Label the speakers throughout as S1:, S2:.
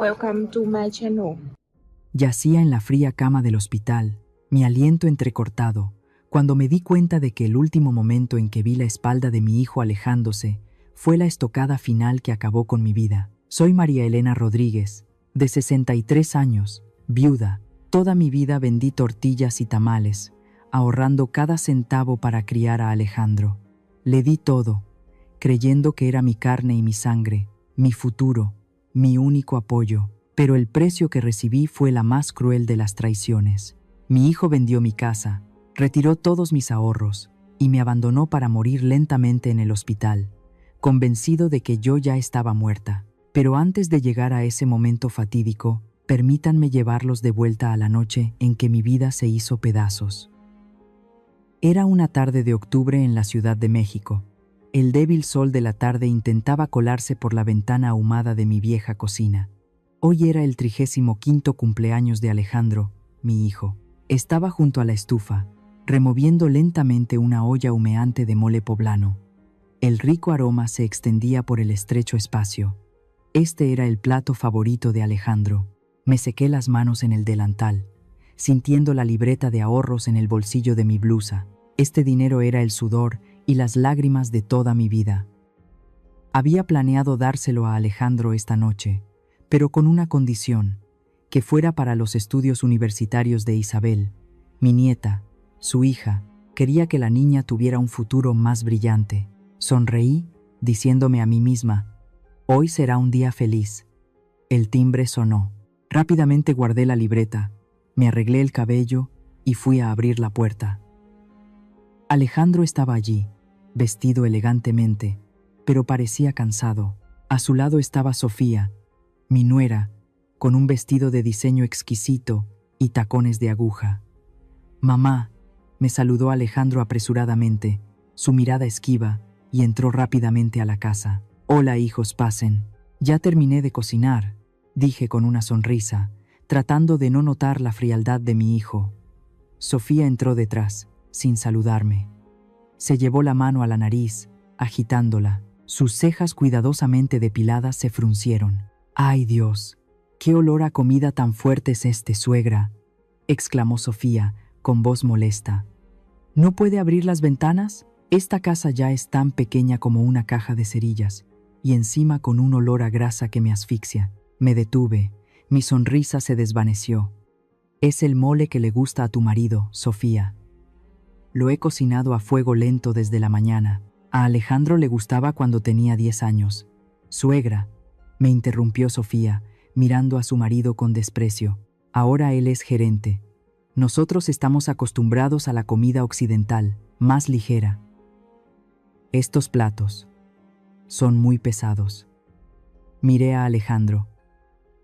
S1: Welcome to my channel.
S2: Yacía en la fría cama del hospital, mi aliento entrecortado, cuando me di cuenta de que el último momento en que vi la espalda de mi hijo alejándose fue la estocada final que acabó con mi vida. Soy María Elena Rodríguez, de 63 años, viuda. Toda mi vida vendí tortillas y tamales, ahorrando cada centavo para criar a Alejandro. Le di todo, creyendo que era mi carne y mi sangre, mi futuro, mi único apoyo. Pero el precio que recibí fue la más cruel de las traiciones. Mi hijo vendió mi casa, retiró todos mis ahorros y me abandonó para morir lentamente en el hospital, convencido de que yo ya estaba muerta. Pero antes de llegar a ese momento fatídico, permítanme llevarlos de vuelta a la noche en que mi vida se hizo pedazos. Era una tarde de octubre en la Ciudad de México. El débil sol de la tarde intentaba colarse por la ventana ahumada de mi vieja cocina. Hoy era el 35º cumpleaños de Alejandro, mi hijo. Estaba junto a la estufa, removiendo lentamente una olla humeante de mole poblano. El rico aroma se extendía por el estrecho espacio. Este era el plato favorito de Alejandro. Me sequé las manos en el delantal, sintiendo la libreta de ahorros en el bolsillo de mi blusa. Este dinero era el sudor y las lágrimas de toda mi vida. Había planeado dárselo a Alejandro esta noche, pero con una condición, que fuera para los estudios universitarios de Isabel, mi nieta, su hija. Quería que la niña tuviera un futuro más brillante. Sonreí, diciéndome a mí misma, hoy será un día feliz. El timbre sonó. Rápidamente guardé la libreta, me arreglé el cabello y fui a abrir la puerta. Alejandro estaba allí, vestido elegantemente, pero parecía cansado. A su lado estaba Sofía, mi nuera, con un vestido de diseño exquisito y tacones de aguja. «Mamá», me saludó Alejandro apresuradamente, su mirada esquiva, y entró rápidamente a la casa. «Hola, hijos, pasen. Ya terminé de cocinar», dije con una sonrisa, tratando de no notar la frialdad de mi hijo. Sofía entró detrás, sin saludarme. Se llevó la mano a la nariz, agitándola. Sus cejas cuidadosamente depiladas se fruncieron. «¡Ay, Dios! ¿Qué olor a comida tan fuerte es este, suegra?», exclamó Sofía, con voz molesta. «¿No puede abrir las ventanas? Esta casa ya es tan pequeña como una caja de cerillas, y encima con un olor a grasa que me asfixia». Me detuve, mi sonrisa se desvaneció. «Es el mole que le gusta a tu marido, Sofía. Lo he cocinado a fuego lento desde la mañana. A Alejandro le gustaba cuando tenía 10 años. Suegra», me interrumpió Sofía, mirando a su marido con desprecio. «Ahora él es gerente. Nosotros estamos acostumbrados a la comida occidental, más ligera. Estos platos son muy pesados». Miré a Alejandro,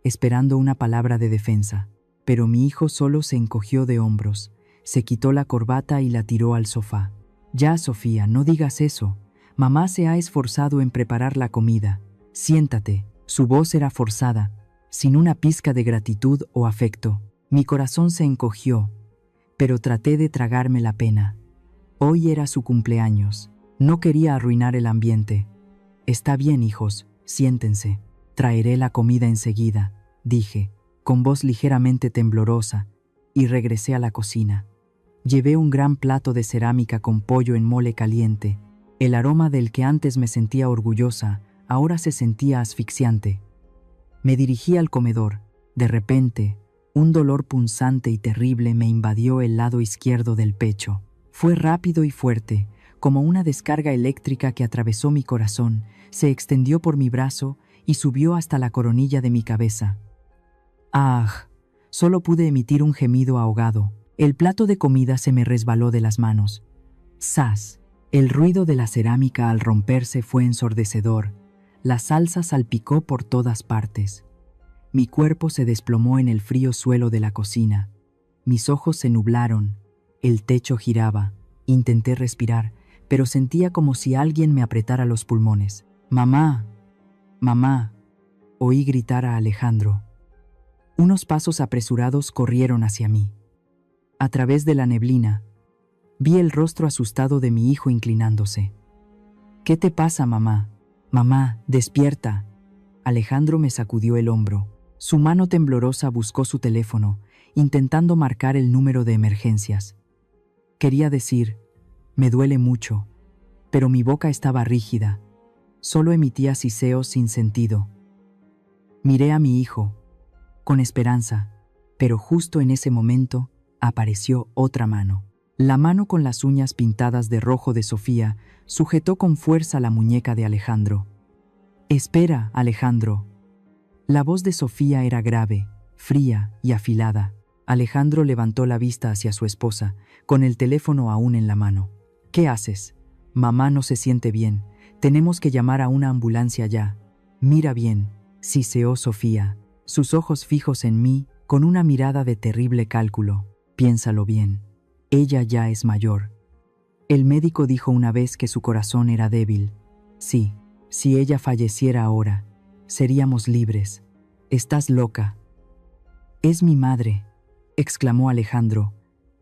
S2: esperando una palabra de defensa, pero mi hijo solo se encogió de hombros, se quitó la corbata y la tiró al sofá. «Ya, Sofía, no digas eso. Mamá se ha esforzado en preparar la comida. Siéntate». Su voz era forzada, sin una pizca de gratitud o afecto. Mi corazón se encogió, pero traté de tragarme la pena. Hoy era su cumpleaños. No quería arruinar el ambiente. «Está bien, hijos, siéntense. Traeré la comida enseguida», dije, con voz ligeramente temblorosa, y regresé a la cocina. Llevé un gran plato de cerámica con pollo en mole caliente. El aroma del que antes me sentía orgullosa, ahora se sentía asfixiante. Me dirigí al comedor. De repente, un dolor punzante y terrible me invadió el lado izquierdo del pecho. Fue rápido y fuerte, como una descarga eléctrica que atravesó mi corazón, se extendió por mi brazo y subió hasta la coronilla de mi cabeza. «¡Ah!». Solo pude emitir un gemido ahogado. El plato de comida se me resbaló de las manos. ¡Zas! El ruido de la cerámica al romperse fue ensordecedor. La salsa salpicó por todas partes. Mi cuerpo se desplomó en el frío suelo de la cocina. Mis ojos se nublaron. El techo giraba. Intenté respirar, pero sentía como si alguien me apretara los pulmones. «¡Mamá! ¡Mamá!», oí gritar a Alejandro. Unos pasos apresurados corrieron hacia mí. A través de la neblina, vi el rostro asustado de mi hijo inclinándose. «¿Qué te pasa, mamá? Mamá, despierta». Alejandro me sacudió el hombro. Su mano temblorosa buscó su teléfono, intentando marcar el número de emergencias. Quería decir, me duele mucho, pero mi boca estaba rígida. Solo emitía siseos sin sentido. Miré a mi hijo, con esperanza, pero justo en ese momento apareció otra mano. La mano con las uñas pintadas de rojo de Sofía sujetó con fuerza la muñeca de Alejandro. «Espera, Alejandro». La voz de Sofía era grave, fría y afilada. Alejandro levantó la vista hacia su esposa, con el teléfono aún en la mano. «¿Qué haces? Mamá no se siente bien. Tenemos que llamar a una ambulancia ya». «Mira bien», siseó Sofía, sus ojos fijos en mí, con una mirada de terrible cálculo. «Piénsalo bien. Ella ya es mayor. El médico dijo una vez que su corazón era débil. Sí, si ella falleciera ahora, seríamos libres. Estás loca». «Es mi madre», exclamó Alejandro,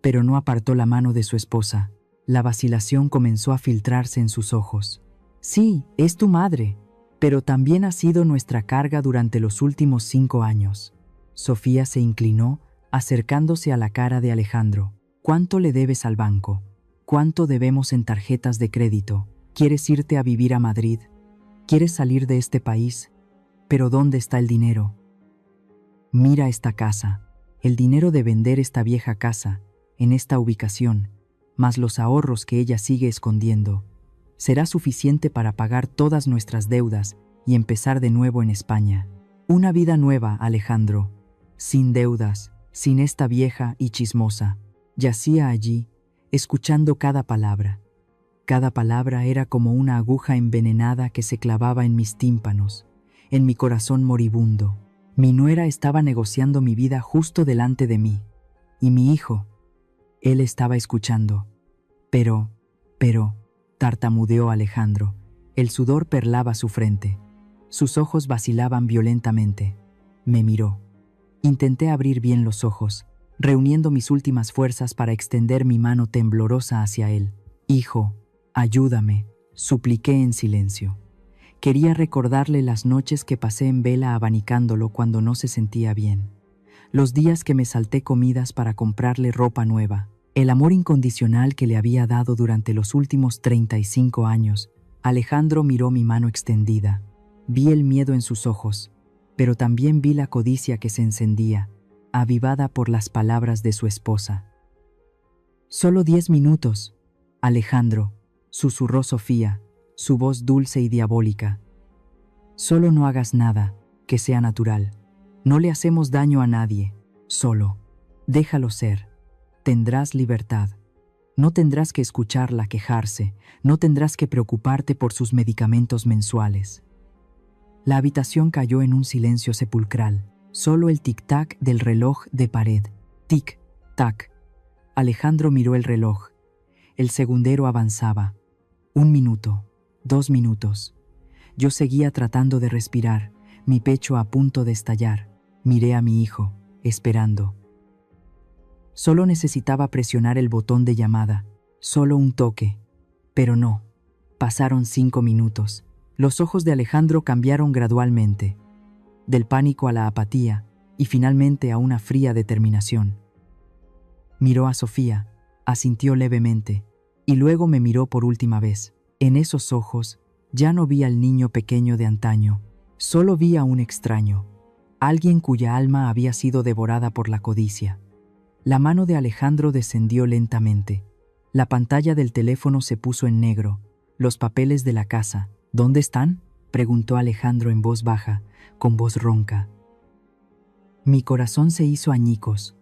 S2: pero no apartó la mano de su esposa. La vacilación comenzó a filtrarse en sus ojos. «Sí, es tu madre, pero también ha sido nuestra carga durante los últimos 5 años». Sofía se inclinó, acercándose a la cara de Alejandro. «¿Cuánto le debes al banco? ¿Cuánto debemos en tarjetas de crédito? ¿Quieres irte a vivir a Madrid? ¿Quieres salir de este país? ¿Pero dónde está el dinero? Mira esta casa, el dinero de vender esta vieja casa, en esta ubicación, más los ahorros que ella sigue escondiendo, será suficiente para pagar todas nuestras deudas y empezar de nuevo en España. Una vida nueva, Alejandro, sin deudas, sin esta vieja y chismosa». Yacía allí, escuchando cada palabra. Cada palabra era como una aguja envenenada que se clavaba en mis tímpanos, en mi corazón moribundo. Mi nuera estaba negociando mi vida justo delante de mí. Y mi hijo, él estaba escuchando. Pero, tartamudeó Alejandro. El sudor perlaba su frente. Sus ojos vacilaban violentamente. Me miró. Intenté abrir bien los ojos, reuniendo mis últimas fuerzas para extender mi mano temblorosa hacia él. «Hijo, ayúdame», supliqué en silencio. Quería recordarle las noches que pasé en vela abanicándolo cuando no se sentía bien. Los días que me salté comidas para comprarle ropa nueva. El amor incondicional que le había dado durante los últimos 35 años. Alejandro miró mi mano extendida. Vi el miedo en sus ojos, pero también vi la codicia que se encendía, avivada por las palabras de su esposa. «Solo 10 minutos, Alejandro», susurró Sofía, su voz dulce y diabólica. «Solo no hagas nada, que sea natural. No le hacemos daño a nadie. Solo, déjalo ser. Tendrás libertad. No tendrás que escucharla quejarse, no tendrás que preocuparte por sus medicamentos mensuales». La habitación cayó en un silencio sepulcral. Solo el tic-tac del reloj de pared. Tic-tac. Alejandro miró el reloj. El segundero avanzaba. 1 minuto, 2 minutos. Yo seguía tratando de respirar, mi pecho a punto de estallar. Miré a mi hijo, esperando. Solo necesitaba presionar el botón de llamada, solo un toque. Pero no. Pasaron 5 minutos. Los ojos de Alejandro cambiaron gradualmente, del pánico a la apatía y finalmente a una fría determinación. Miró a Sofía, asintió levemente, y luego me miró por última vez. En esos ojos ya no vi al niño pequeño de antaño, solo vi a un extraño, alguien cuya alma había sido devorada por la codicia. La mano de Alejandro descendió lentamente. La pantalla del teléfono se puso en negro. Los papeles de la casa, ¿dónde están?, preguntó Alejandro en voz baja, con voz ronca. Mi corazón se hizo añicos,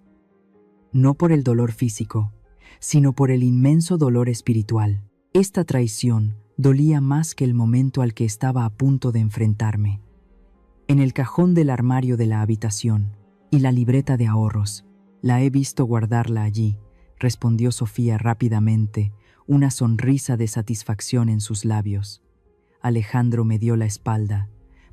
S2: no por el dolor físico, sino por el inmenso dolor espiritual. Esta traición dolía más que el momento al que estaba a punto de enfrentarme. En el cajón del armario de la habitación, y la libreta de ahorros. La he visto guardarla allí, respondió Sofía rápidamente, una sonrisa de satisfacción en sus labios. Alejandro me dio la espalda.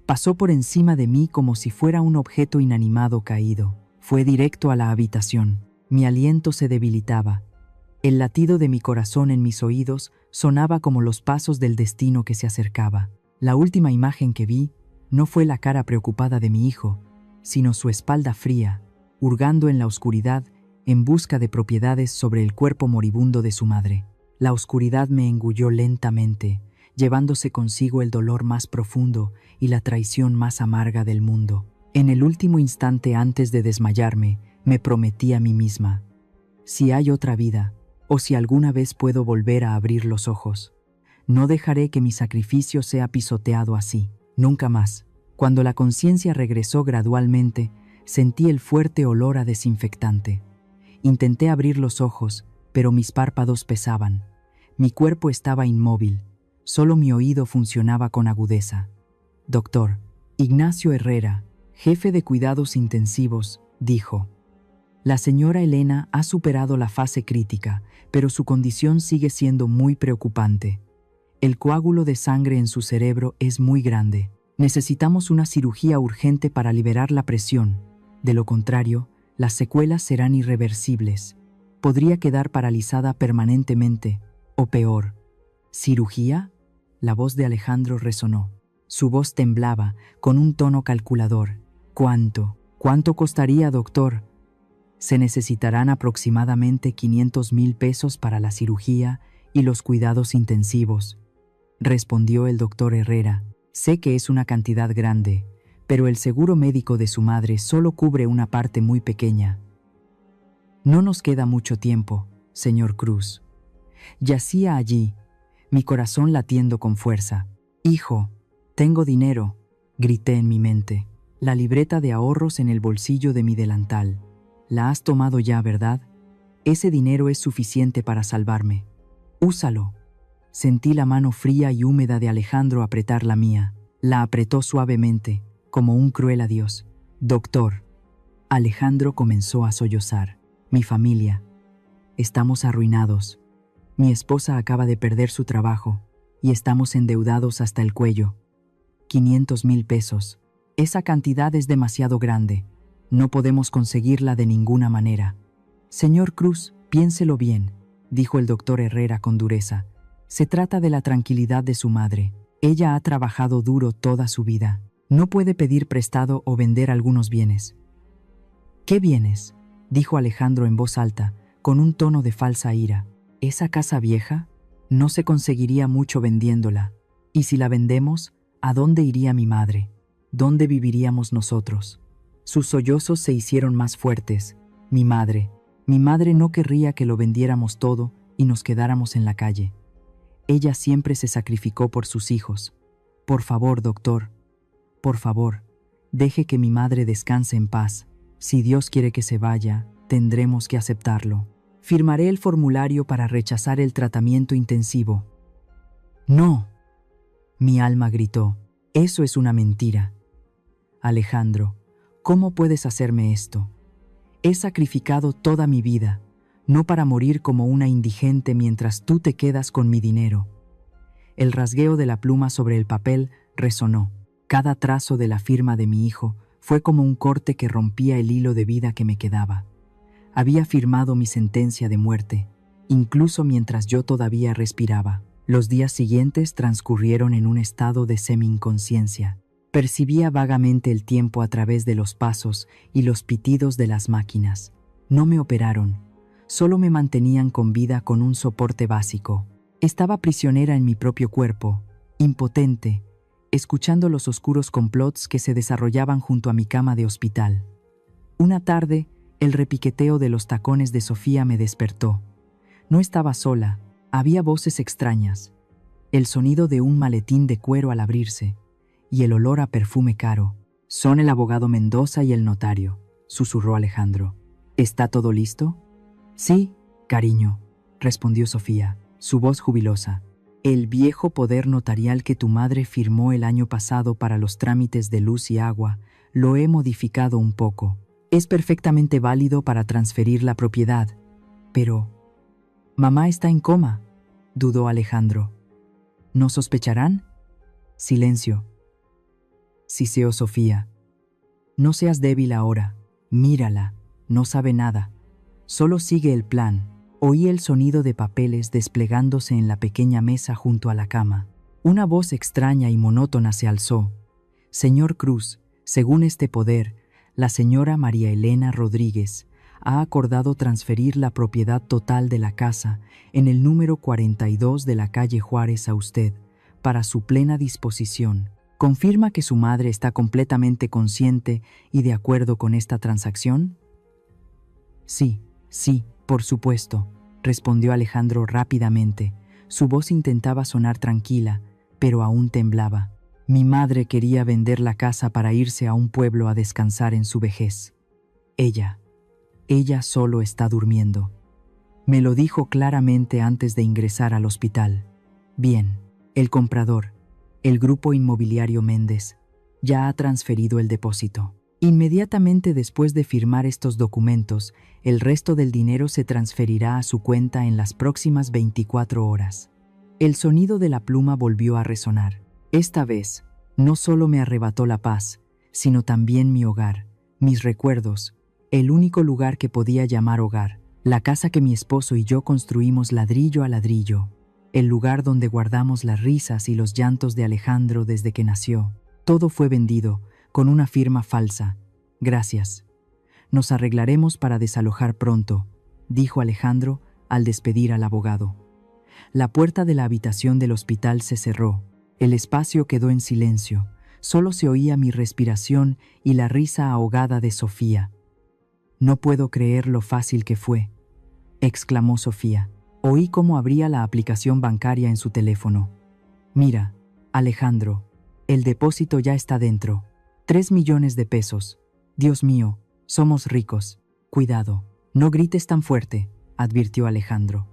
S2: Pasó por encima de mí como si fuera un objeto inanimado caído. Fue directo a la habitación. Mi aliento se debilitaba. El latido de mi corazón en mis oídos sonaba como los pasos del destino que se acercaba. La última imagen que vi no fue la cara preocupada de mi hijo, sino su espalda fría, hurgando en la oscuridad en busca de propiedades sobre el cuerpo moribundo de su madre. La oscuridad me engulló lentamente, llevándose consigo el dolor más profundo y la traición más amarga del mundo. En el último instante antes de desmayarme, me prometí a mí misma: si hay otra vida, o si alguna vez puedo volver a abrir los ojos, no dejaré que mi sacrificio sea pisoteado así, nunca más. Cuando la conciencia regresó gradualmente, sentí el fuerte olor a desinfectante. Intenté abrir los ojos, pero mis párpados pesaban. Mi cuerpo estaba inmóvil, solo mi oído funcionaba con agudeza. Doctor Ignacio Herrera, jefe de cuidados intensivos, dijo: la señora Elena ha superado la fase crítica, pero su condición sigue siendo muy preocupante. El coágulo de sangre en su cerebro es muy grande. Necesitamos una cirugía urgente para liberar la presión. De lo contrario, las secuelas serán irreversibles. Podría quedar paralizada permanentemente, o peor. ¿Cirugía? La voz de Alejandro resonó. Su voz temblaba, con un tono calculador. ¿Cuánto? ¿Cuánto costaría, doctor? Se necesitarán aproximadamente 500,000 pesos para la cirugía y los cuidados intensivos, respondió el doctor Herrera. Sé que es una cantidad grande, pero el seguro médico de su madre solo cubre una parte muy pequeña. No nos queda mucho tiempo, señor Cruz. Yacía allí, mi corazón latiendo con fuerza. Hijo, tengo dinero, grité en mi mente. La libreta de ahorros en el bolsillo de mi delantal. La has tomado ya, ¿verdad? Ese dinero es suficiente para salvarme. Úsalo. Sentí la mano fría y húmeda de Alejandro apretar la mía. La apretó suavemente, como un cruel adiós. Doctor. Alejandro comenzó a sollozar. Mi familia. Estamos arruinados. Mi esposa acaba de perder su trabajo y estamos endeudados hasta el cuello. 500,000 pesos. Esa cantidad es demasiado grande. No podemos conseguirla de ninguna manera. Señor Cruz, piénselo bien, dijo el doctor Herrera con dureza. Se trata de la tranquilidad de su madre. Ella ha trabajado duro toda su vida. No puede pedir prestado o vender algunos bienes. ¿Qué bienes?, dijo Alejandro en voz alta, con un tono de falsa ira. ¿Esa casa vieja? No se conseguiría mucho vendiéndola. Y si la vendemos, ¿a dónde iría mi madre? ¿Dónde viviríamos nosotros? Sus sollozos se hicieron más fuertes. Mi madre no querría que lo vendiéramos todo y nos quedáramos en la calle. Ella siempre se sacrificó por sus hijos. Por favor, doctor, por favor, deje que mi madre descanse en paz. Si Dios quiere que se vaya, tendremos que aceptarlo. Firmaré el formulario para rechazar el tratamiento intensivo. No, mi alma gritó. Eso es una mentira. Alejandro, ¿cómo puedes hacerme esto? He sacrificado toda mi vida, no para morir como una indigente mientras tú te quedas con mi dinero. El rasgueo de la pluma sobre el papel resonó. Cada trazo de la firma de mi hijo fue como un corte que rompía el hilo de vida que me quedaba. Había firmado mi sentencia de muerte, incluso mientras yo todavía respiraba. Los días siguientes transcurrieron en un estado de semi-inconsciencia. Percibía vagamente el tiempo a través de los pasos y los pitidos de las máquinas. No me operaron, solo me mantenían con vida con un soporte básico. Estaba prisionera en mi propio cuerpo, impotente, escuchando los oscuros complots que se desarrollaban junto a mi cama de hospital. Una tarde, el repiqueteo de los tacones de Sofía me despertó. No estaba sola, había voces extrañas, el sonido de un maletín de cuero al abrirse, y el olor a perfume caro. Son el abogado Mendoza y el notario, susurró Alejandro. ¿Está todo listo? Sí, cariño, respondió Sofía, su voz jubilosa. El viejo poder notarial que tu madre firmó el año pasado para los trámites de luz y agua, lo he modificado un poco. Es perfectamente válido para transferir la propiedad. Pero... mamá está en coma, dudó Alejandro. ¿No sospecharán? Silencio. Siseó Sofía. No seas débil ahora. Mírala. No sabe nada. Solo sigue el plan. Oí el sonido de papeles desplegándose en la pequeña mesa junto a la cama. Una voz extraña y monótona se alzó. Señor Cruz, según este poder, la señora María Elena Rodríguez ha acordado transferir la propiedad total de la casa en el número 42 de la calle Juárez a usted, para su plena disposición. ¿Confirma que su madre está completamente consciente y de acuerdo con esta transacción? Sí, por supuesto, respondió Alejandro rápidamente. Su voz intentaba sonar tranquila, pero aún temblaba. Mi madre quería vender la casa para irse a un pueblo a descansar en su vejez. Ella solo está durmiendo. Me lo dijo claramente antes de ingresar al hospital. Bien, el comprador, el grupo inmobiliario Méndez, ya ha transferido el depósito. Inmediatamente después de firmar estos documentos, el resto del dinero se transferirá a su cuenta en las próximas 24 horas. El sonido de la pluma volvió a resonar. Esta vez, no solo me arrebató la paz, sino también mi hogar, mis recuerdos, el único lugar que podía llamar hogar, la casa que mi esposo y yo construimos ladrillo a ladrillo, el lugar donde guardamos las risas y los llantos de Alejandro desde que nació. Todo fue vendido, con una firma falsa. Gracias. Nos arreglaremos para desalojar pronto, dijo Alejandro al despedir al abogado. La puerta de la habitación del hospital se cerró. El espacio quedó en silencio. Solo se oía mi respiración y la risa ahogada de Sofía. No puedo creer lo fácil que fue, exclamó Sofía. Oí cómo abría la aplicación bancaria en su teléfono. Mira, Alejandro, el depósito ya está dentro. 3 millones de pesos. Dios mío, somos ricos. Cuidado, no grites tan fuerte, advirtió Alejandro.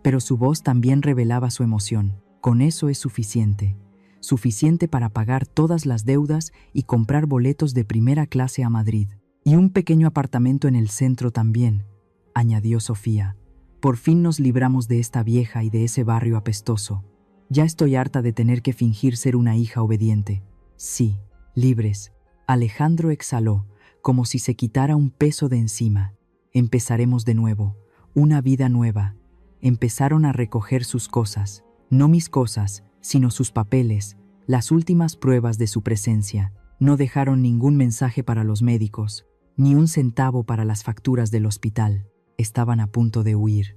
S2: Pero su voz también revelaba su emoción. Con eso es suficiente. Suficiente para pagar todas las deudas y comprar boletos de primera clase a Madrid. Y un pequeño apartamento en el centro también, añadió Sofía. Por fin nos libramos de esta vieja y de ese barrio apestoso. Ya estoy harta de tener que fingir ser una hija obediente. Sí, libres. Alejandro exhaló, como si se quitara un peso de encima. Empezaremos de nuevo, una vida nueva. Empezaron a recoger sus cosas, no mis cosas, sino sus papeles, las últimas pruebas de su presencia. No dejaron ningún mensaje para los médicos, ni un centavo para las facturas del hospital. Estaban a punto de huir.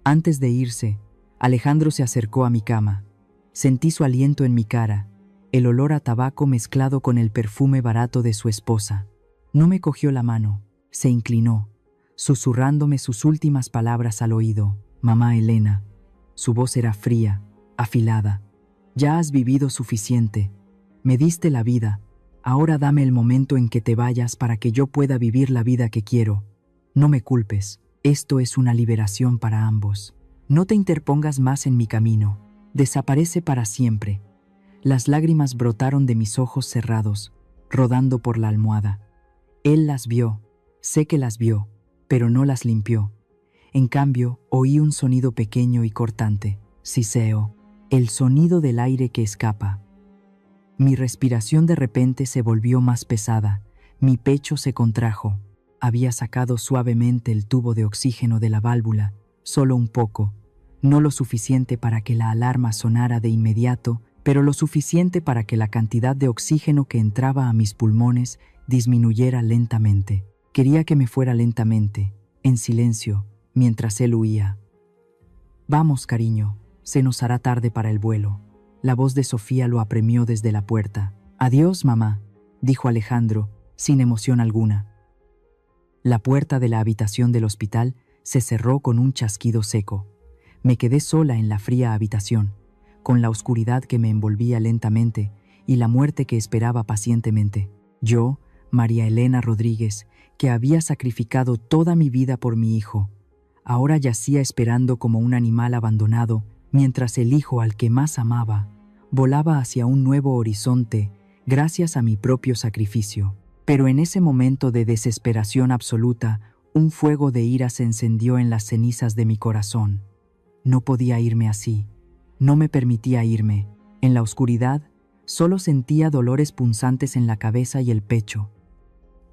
S2: Antes de irse, Alejandro se acercó a mi cama. Sentí su aliento en mi cara, el olor a tabaco mezclado con el perfume barato de su esposa. No me cogió la mano, se inclinó, susurrándome sus últimas palabras al oído. Mamá Elena. Su voz era fría, afilada. Ya has vivido suficiente. Me diste la vida. Ahora dame el momento en que te vayas para que yo pueda vivir la vida que quiero. No me culpes. Esto es una liberación para ambos. No te interpongas más en mi camino. Desaparece para siempre. Las lágrimas brotaron de mis ojos cerrados, rodando por la almohada. Él las vio, sé que las vio, pero no las limpió. En cambio, oí un sonido pequeño y cortante. Siseo, el sonido del aire que escapa. Mi respiración de repente se volvió más pesada, mi pecho se contrajo. Había sacado suavemente el tubo de oxígeno de la válvula, solo un poco, no lo suficiente para que la alarma sonara de inmediato, pero lo suficiente para que la cantidad de oxígeno que entraba a mis pulmones disminuyera lentamente. Quería que me fuera lentamente, en silencio, mientras él huía. Vamos, cariño, se nos hará tarde para el vuelo. La voz de Sofía lo apremió desde la puerta. Adiós, mamá, dijo Alejandro, sin emoción alguna. La puerta de la habitación del hospital se cerró con un chasquido seco. Me quedé sola en la fría habitación, con la oscuridad que me envolvía lentamente y la muerte que esperaba pacientemente. Yo, María Elena Rodríguez, que había sacrificado toda mi vida por mi hijo, ahora yacía esperando como un animal abandonado, mientras el hijo al que más amaba volaba hacia un nuevo horizonte gracias a mi propio sacrificio. Pero en ese momento de desesperación absoluta, un fuego de ira se encendió en las cenizas de mi corazón. No podía irme así. No me permitía irme. En la oscuridad, solo sentía dolores punzantes en la cabeza y el pecho.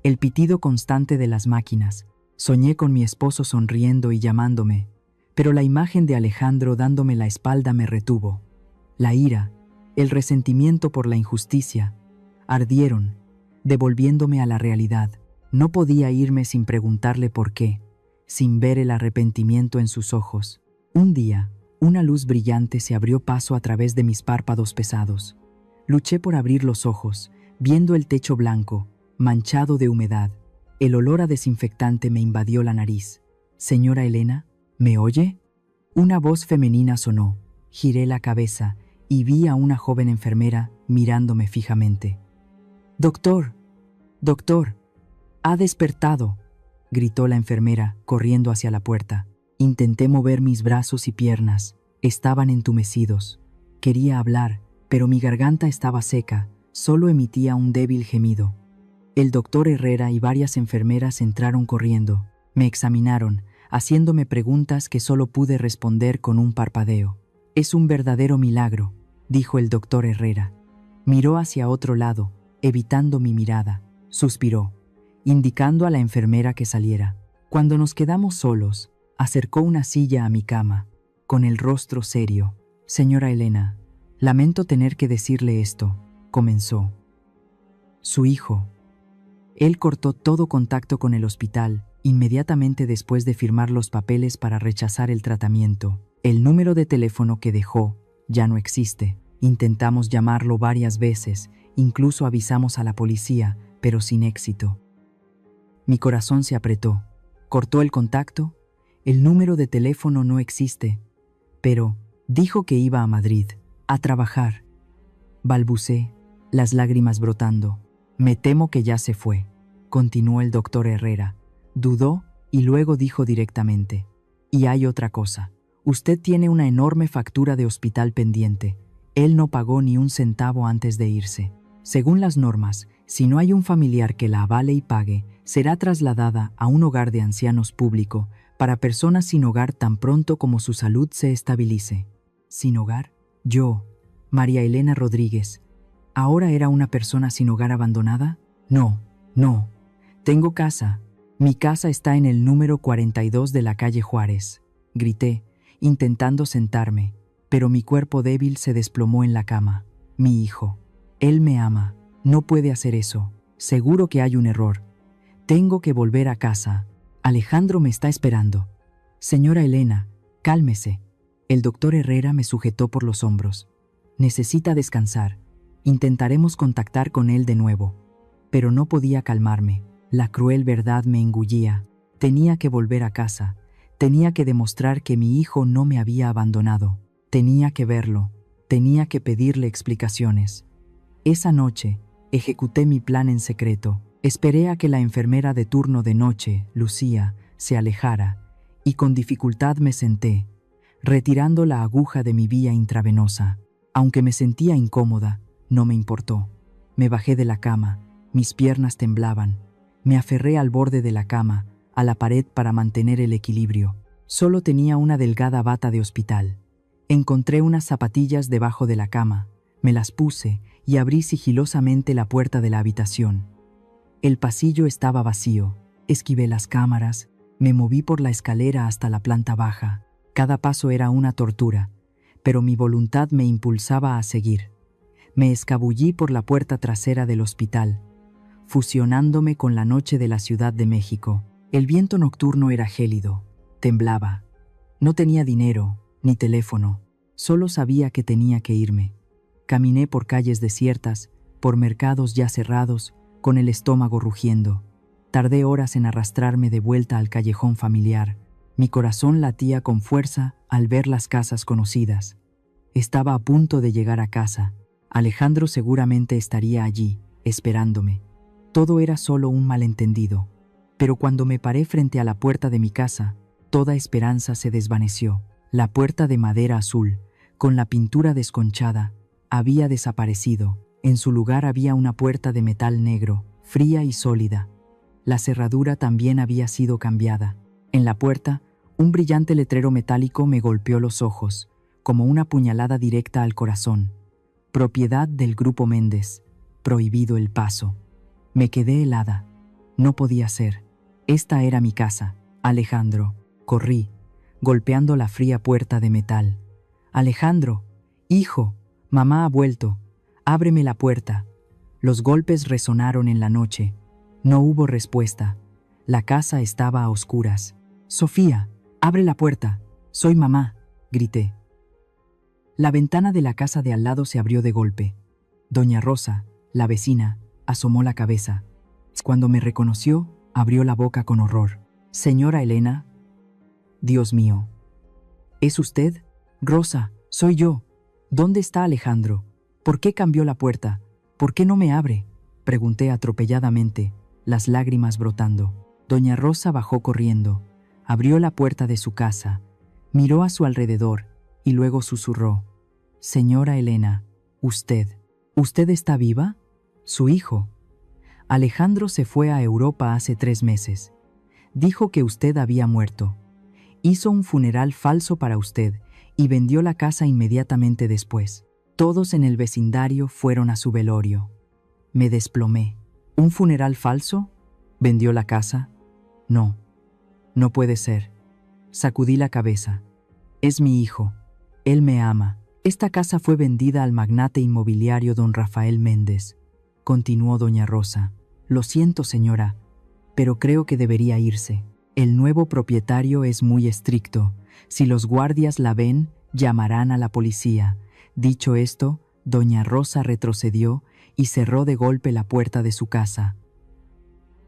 S2: El pitido constante de las máquinas. Soñé con mi esposo sonriendo y llamándome, pero la imagen de Alejandro dándome la espalda me retuvo. La ira, el resentimiento por la injusticia, ardieron, devolviéndome a la realidad. No podía irme sin preguntarle por qué, sin ver el arrepentimiento en sus ojos. Un día, una luz brillante se abrió paso a través de mis párpados pesados. Luché por abrir los ojos, viendo el techo blanco, manchado de humedad. El olor a desinfectante me invadió la nariz. «Señora Elena, ¿me oye?». Una voz femenina sonó. Giré la cabeza y vi a una joven enfermera mirándome fijamente. «Doctor, doctor, ha despertado», gritó la enfermera, corriendo hacia la puerta. Intenté mover mis brazos y piernas. Estaban entumecidos. Quería hablar, pero mi garganta estaba seca. Solo emitía un débil gemido. El doctor Herrera y varias enfermeras entraron corriendo. Me examinaron, haciéndome preguntas que solo pude responder con un parpadeo. «Es un verdadero milagro», dijo el doctor Herrera. Miró hacia otro lado, evitando mi mirada. Suspiró, indicando a la enfermera que saliera. Cuando nos quedamos solos, acercó una silla a mi cama, con el rostro serio. «Señora Elena, lamento tener que decirle esto», comenzó. «Su hijo». Él cortó todo contacto con el hospital inmediatamente después de firmar los papeles para rechazar el tratamiento. El número de teléfono que dejó ya no existe. Intentamos llamarlo varias veces, incluso avisamos a la policía, pero sin éxito. Mi corazón se apretó. Cortó el contacto. El número de teléfono no existe. Pero dijo que iba a Madrid, a trabajar. Balbucé, las lágrimas brotando. «Me temo que ya se fue», continuó el doctor Herrera. Dudó y luego dijo directamente: «Y hay otra cosa. Usted tiene una enorme factura de hospital pendiente. Él no pagó ni un centavo antes de irse. Según las normas, si no hay un familiar que la avale y pague, será trasladada a un hogar de ancianos público para personas sin hogar tan pronto como su salud se estabilice». ¿Sin hogar? Yo, María Elena Rodríguez, ¿ahora era una persona sin hogar abandonada? No. Tengo casa. Mi casa está en el número 42 de la calle Juárez. Grité, intentando sentarme, pero mi cuerpo débil se desplomó en la cama. Mi hijo. Él me ama. No puede hacer eso. Seguro que hay un error. Tengo que volver a casa. Alejandro me está esperando. «Señora Elena, cálmese». El doctor Herrera me sujetó por los hombros. «Necesita descansar. Intentaremos contactar con él de nuevo». Pero no podía calmarme. La cruel verdad me engullía. Tenía que volver a casa. Tenía que demostrar que mi hijo no me había abandonado. Tenía que verlo. Tenía que pedirle explicaciones. Esa noche, ejecuté mi plan en secreto. Esperé a que la enfermera de turno de noche, Lucía, se alejara, y con dificultad me senté, retirando la aguja de mi vía intravenosa. Aunque me sentía incómoda, no me importó. Me bajé de la cama. Mis piernas temblaban. Me aferré al borde de la cama, a la pared para mantener el equilibrio. Solo tenía una delgada bata de hospital. Encontré unas zapatillas debajo de la cama, me las puse y abrí sigilosamente la puerta de la habitación. El pasillo estaba vacío. Esquivé las cámaras, me moví por la escalera hasta la planta baja. Cada paso era una tortura, pero mi voluntad me impulsaba a seguir. Me escabullí por la puerta trasera del hospital, fusionándome con la noche de la Ciudad de México. El viento nocturno era gélido, temblaba. No tenía dinero, ni teléfono, solo sabía que tenía que irme. Caminé por calles desiertas, por mercados ya cerrados, con el estómago rugiendo. Tardé horas en arrastrarme de vuelta al callejón familiar. Mi corazón latía con fuerza al ver las casas conocidas. Estaba a punto de llegar a casa. Alejandro seguramente estaría allí, esperándome. Todo era solo un malentendido. Pero cuando me paré frente a la puerta de mi casa, toda esperanza se desvaneció. La puerta de madera azul, con la pintura desconchada, había desaparecido. En su lugar había una puerta de metal negro, fría y sólida. La cerradura también había sido cambiada. En la puerta, un brillante letrero metálico me golpeó los ojos, como una puñalada directa al corazón. Propiedad del Grupo Méndez. Prohibido el paso. Me quedé helada. No podía ser. Esta era mi casa. Alejandro. Corrí, golpeando la fría puerta de metal. «Alejandro, hijo, mamá ha vuelto. Ábreme la puerta». Los golpes resonaron en la noche. No hubo respuesta. La casa estaba a oscuras. «Sofía, abre la puerta. Soy mamá», grité. La ventana de la casa de al lado se abrió de golpe. Doña Rosa, la vecina, asomó la cabeza. Cuando me reconoció, abrió la boca con horror. «Señora Elena». «Dios mío». «¿Es usted?» «Rosa, soy yo. ¿Dónde está Alejandro? ¿Por qué cambió la puerta? ¿Por qué no me abre?», pregunté atropelladamente, las lágrimas brotando. Doña Rosa bajó corriendo, abrió la puerta de su casa, miró a su alrededor y luego susurró: «Señora Elena, ¿usted está viva? Su hijo. Alejandro se fue a Europa hace 3 meses. Dijo que usted había muerto. Hizo un funeral falso para usted y vendió la casa inmediatamente después. Todos en el vecindario fueron a su velorio». Me desplomé. ¿Un funeral falso? ¿Vendió la casa? No, no puede ser. Sacudí la cabeza. Es mi hijo. Él me ama. Esta casa fue vendida al magnate inmobiliario don Rafael Méndez. Continuó doña Rosa. Lo siento, señora, pero creo que debería irse. El nuevo propietario es muy estricto. Si los guardias la ven, llamarán a la policía. Dicho esto, doña Rosa retrocedió y cerró de golpe la puerta de su casa.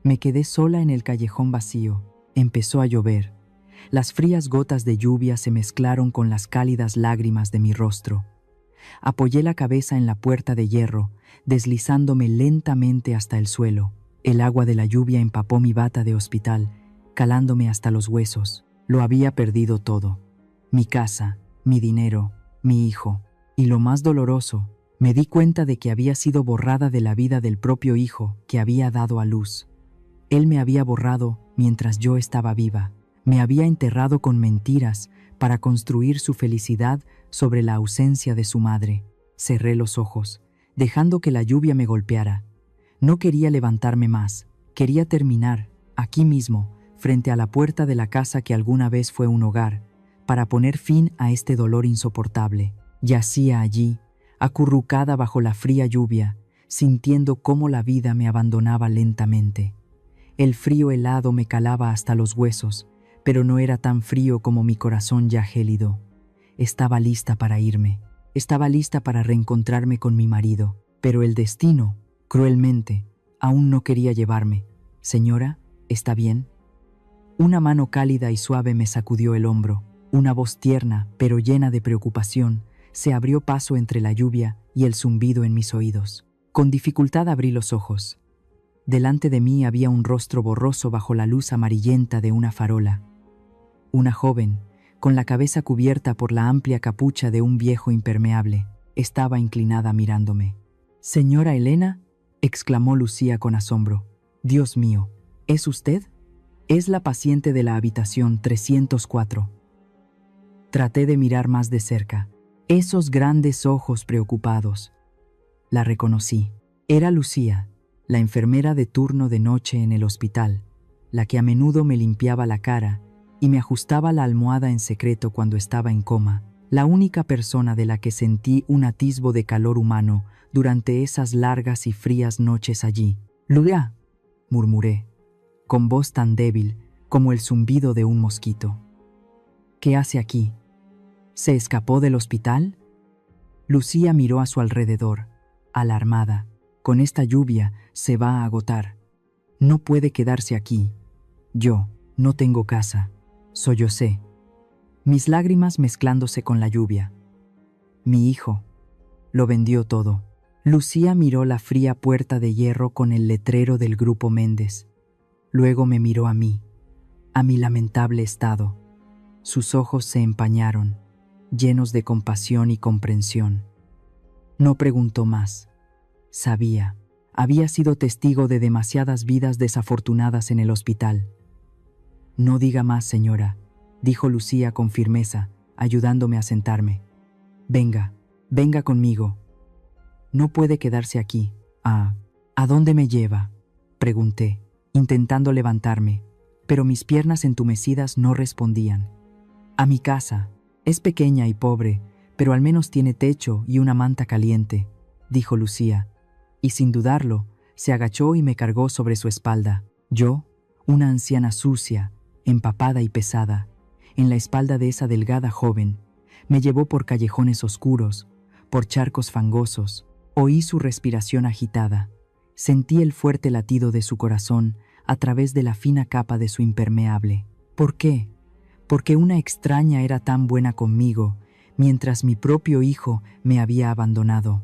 S2: Me quedé sola en el callejón vacío. Empezó a llover. Las frías gotas de lluvia se mezclaron con las cálidas lágrimas de mi rostro. Apoyé la cabeza en la puerta de hierro, deslizándome lentamente hasta el suelo. El agua de la lluvia empapó mi bata de hospital, calándome hasta los huesos. Lo había perdido todo. Mi casa, mi dinero, mi hijo. Y lo más doloroso, me di cuenta de que había sido borrada de la vida del propio hijo que había dado a luz. Él me había borrado mientras yo estaba viva. Me había enterrado con mentiras para construir su felicidad sobre la ausencia de su madre. Cerré los ojos, dejando que la lluvia me golpeara. No quería levantarme más. Quería terminar, aquí mismo, frente a la puerta de la casa que alguna vez fue un hogar, para poner fin a este dolor insoportable. Yacía allí, acurrucada bajo la fría lluvia, sintiendo cómo la vida me abandonaba lentamente. El frío helado me calaba hasta los huesos, pero no era tan frío como mi corazón ya gélido. Estaba lista para irme, estaba lista para reencontrarme con mi marido, pero el destino, cruelmente, aún no quería llevarme. «Señora, ¿está bien?». Una mano cálida y suave me sacudió el hombro. Una voz tierna, pero llena de preocupación, se abrió paso entre la lluvia y el zumbido en mis oídos. Con dificultad abrí los ojos. Delante de mí había un rostro borroso bajo la luz amarillenta de una farola. Una joven, con la cabeza cubierta por la amplia capucha de un viejo impermeable, estaba inclinada mirándome. «Señora Elena», exclamó Lucía con asombro. «Dios mío, ¿es usted?». «Es la paciente de la habitación 304». Traté de mirar más de cerca. Esos grandes ojos preocupados. La reconocí. Era Lucía, la enfermera de turno de noche en el hospital, la que a menudo me limpiaba la cara y me ajustaba la almohada en secreto cuando estaba en coma, la única persona de la que sentí un atisbo de calor humano durante esas largas y frías noches allí. «Lucía», murmuré, con voz tan débil como el zumbido de un mosquito. «¿Qué hace aquí? ¿Se escapó del hospital?». Lucía miró a su alrededor, alarmada. «Con esta lluvia se va a agotar. No puede quedarse aquí. Yo no tengo casa», sollocé, mis lágrimas mezclándose con la lluvia. «Mi hijo lo vendió todo». Lucía miró la fría puerta de hierro con el letrero del Grupo Méndez. Luego me miró a mí, a mi lamentable estado. Sus ojos se empañaron, llenos de compasión y comprensión. No preguntó más. Sabía, había sido testigo de demasiadas vidas desafortunadas en el hospital. «No diga más, señora», dijo Lucía con firmeza, ayudándome a sentarme. «Venga, venga conmigo. No puede quedarse aquí». ¿A dónde me lleva?», pregunté, intentando levantarme, pero mis piernas entumecidas no respondían. «A mi casa. Es pequeña y pobre, pero al menos tiene techo y una manta caliente», dijo Lucía, y sin dudarlo, se agachó y me cargó sobre su espalda. Yo, una anciana sucia, empapada y pesada, en la espalda de esa delgada joven, me llevó por callejones oscuros, por charcos fangosos. Oí su respiración agitada. Sentí el fuerte latido de su corazón a través de la fina capa de su impermeable. ¿Por qué? Porque una extraña era tan buena conmigo, mientras mi propio hijo me había abandonado.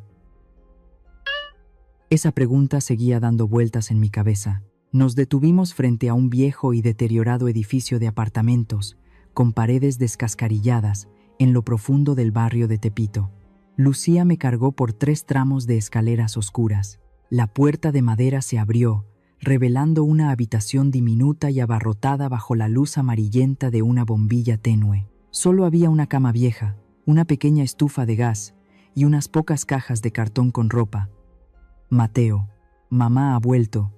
S2: Esa pregunta seguía dando vueltas en mi cabeza. Nos detuvimos frente a un viejo y deteriorado edificio de apartamentos, con paredes descascarilladas, en lo profundo del barrio de Tepito. Lucía me cargó por 3 tramos de escaleras oscuras. La puerta de madera se abrió, revelando una habitación diminuta y abarrotada bajo la luz amarillenta de una bombilla tenue. Solo había una cama vieja, una pequeña estufa de gas y unas pocas cajas de cartón con ropa. «Mateo, mamá ha vuelto»,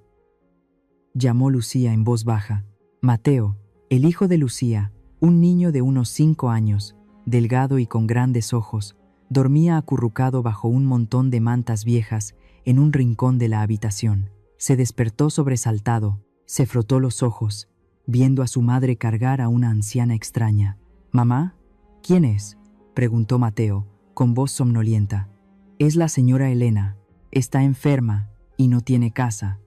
S2: llamó Lucía en voz baja. Mateo, el hijo de Lucía, un niño de unos 5 años, delgado y con grandes ojos, dormía acurrucado bajo un montón de mantas viejas en un rincón de la habitación. Se despertó sobresaltado, se frotó los ojos, viendo a su madre cargar a una anciana extraña. «¿Mamá? ¿Quién es?», preguntó Mateo, con voz somnolienta. «Es la señora Elena. Está enferma y no tiene casa.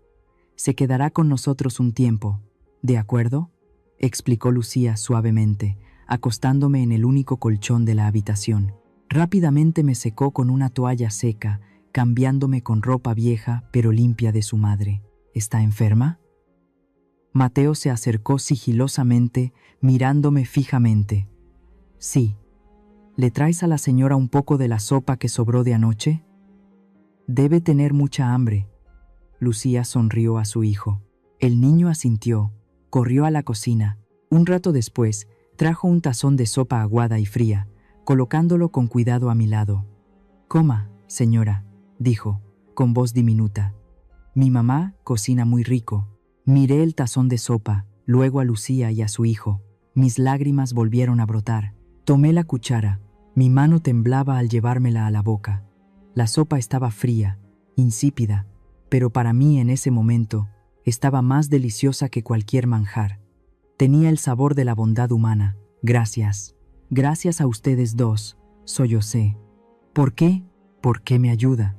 S2: Se quedará con nosotros un tiempo, ¿de acuerdo?», explicó Lucía suavemente, acostándome en el único colchón de la habitación. Rápidamente me secó con una toalla seca, cambiándome con ropa vieja pero limpia de su madre. «¿Está enferma?». Mateo se acercó sigilosamente, mirándome fijamente. «Sí». «¿Le traes a la señora un poco de la sopa que sobró de anoche?». «Debe tener mucha hambre». Lucía sonrió a su hijo. El niño asintió, corrió a la cocina. Un rato después, trajo un tazón de sopa aguada y fría, colocándolo con cuidado a mi lado. «Coma, señora», dijo, con voz diminuta. «Mi mamá cocina muy rico». Miré el tazón de sopa, luego a Lucía y a su hijo. Mis lágrimas volvieron a brotar. Tomé la cuchara. Mi mano temblaba al llevármela a la boca. La sopa estaba fría, insípida, pero para mí en ese momento estaba más deliciosa que cualquier manjar. Tenía el sabor de la bondad humana. «Gracias. Gracias a ustedes dos», sollocé. «¿Por qué? ¿Por qué me ayuda?».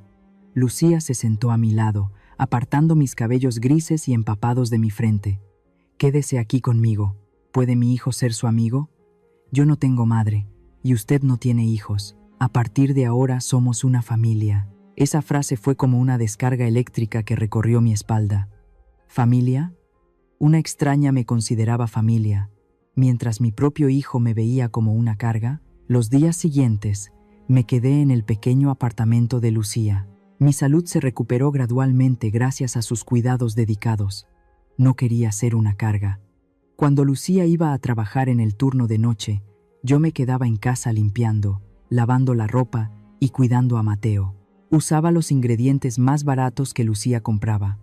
S2: Lucía se sentó a mi lado, apartando mis cabellos grises y empapados de mi frente. «Quédese aquí conmigo. ¿Puede mi hijo ser su amigo? Yo no tengo madre, y usted no tiene hijos. A partir de ahora somos una familia». Esa frase fue como una descarga eléctrica que recorrió mi espalda. ¿Familia? Una extraña me consideraba familia, mientras mi propio hijo me veía como una carga. Los días siguientes, me quedé en el pequeño apartamento de Lucía. Mi salud se recuperó gradualmente gracias a sus cuidados dedicados. No quería ser una carga. Cuando Lucía iba a trabajar en el turno de noche, yo me quedaba en casa limpiando, lavando la ropa y cuidando a Mateo. Usaba los ingredientes más baratos que Lucía compraba.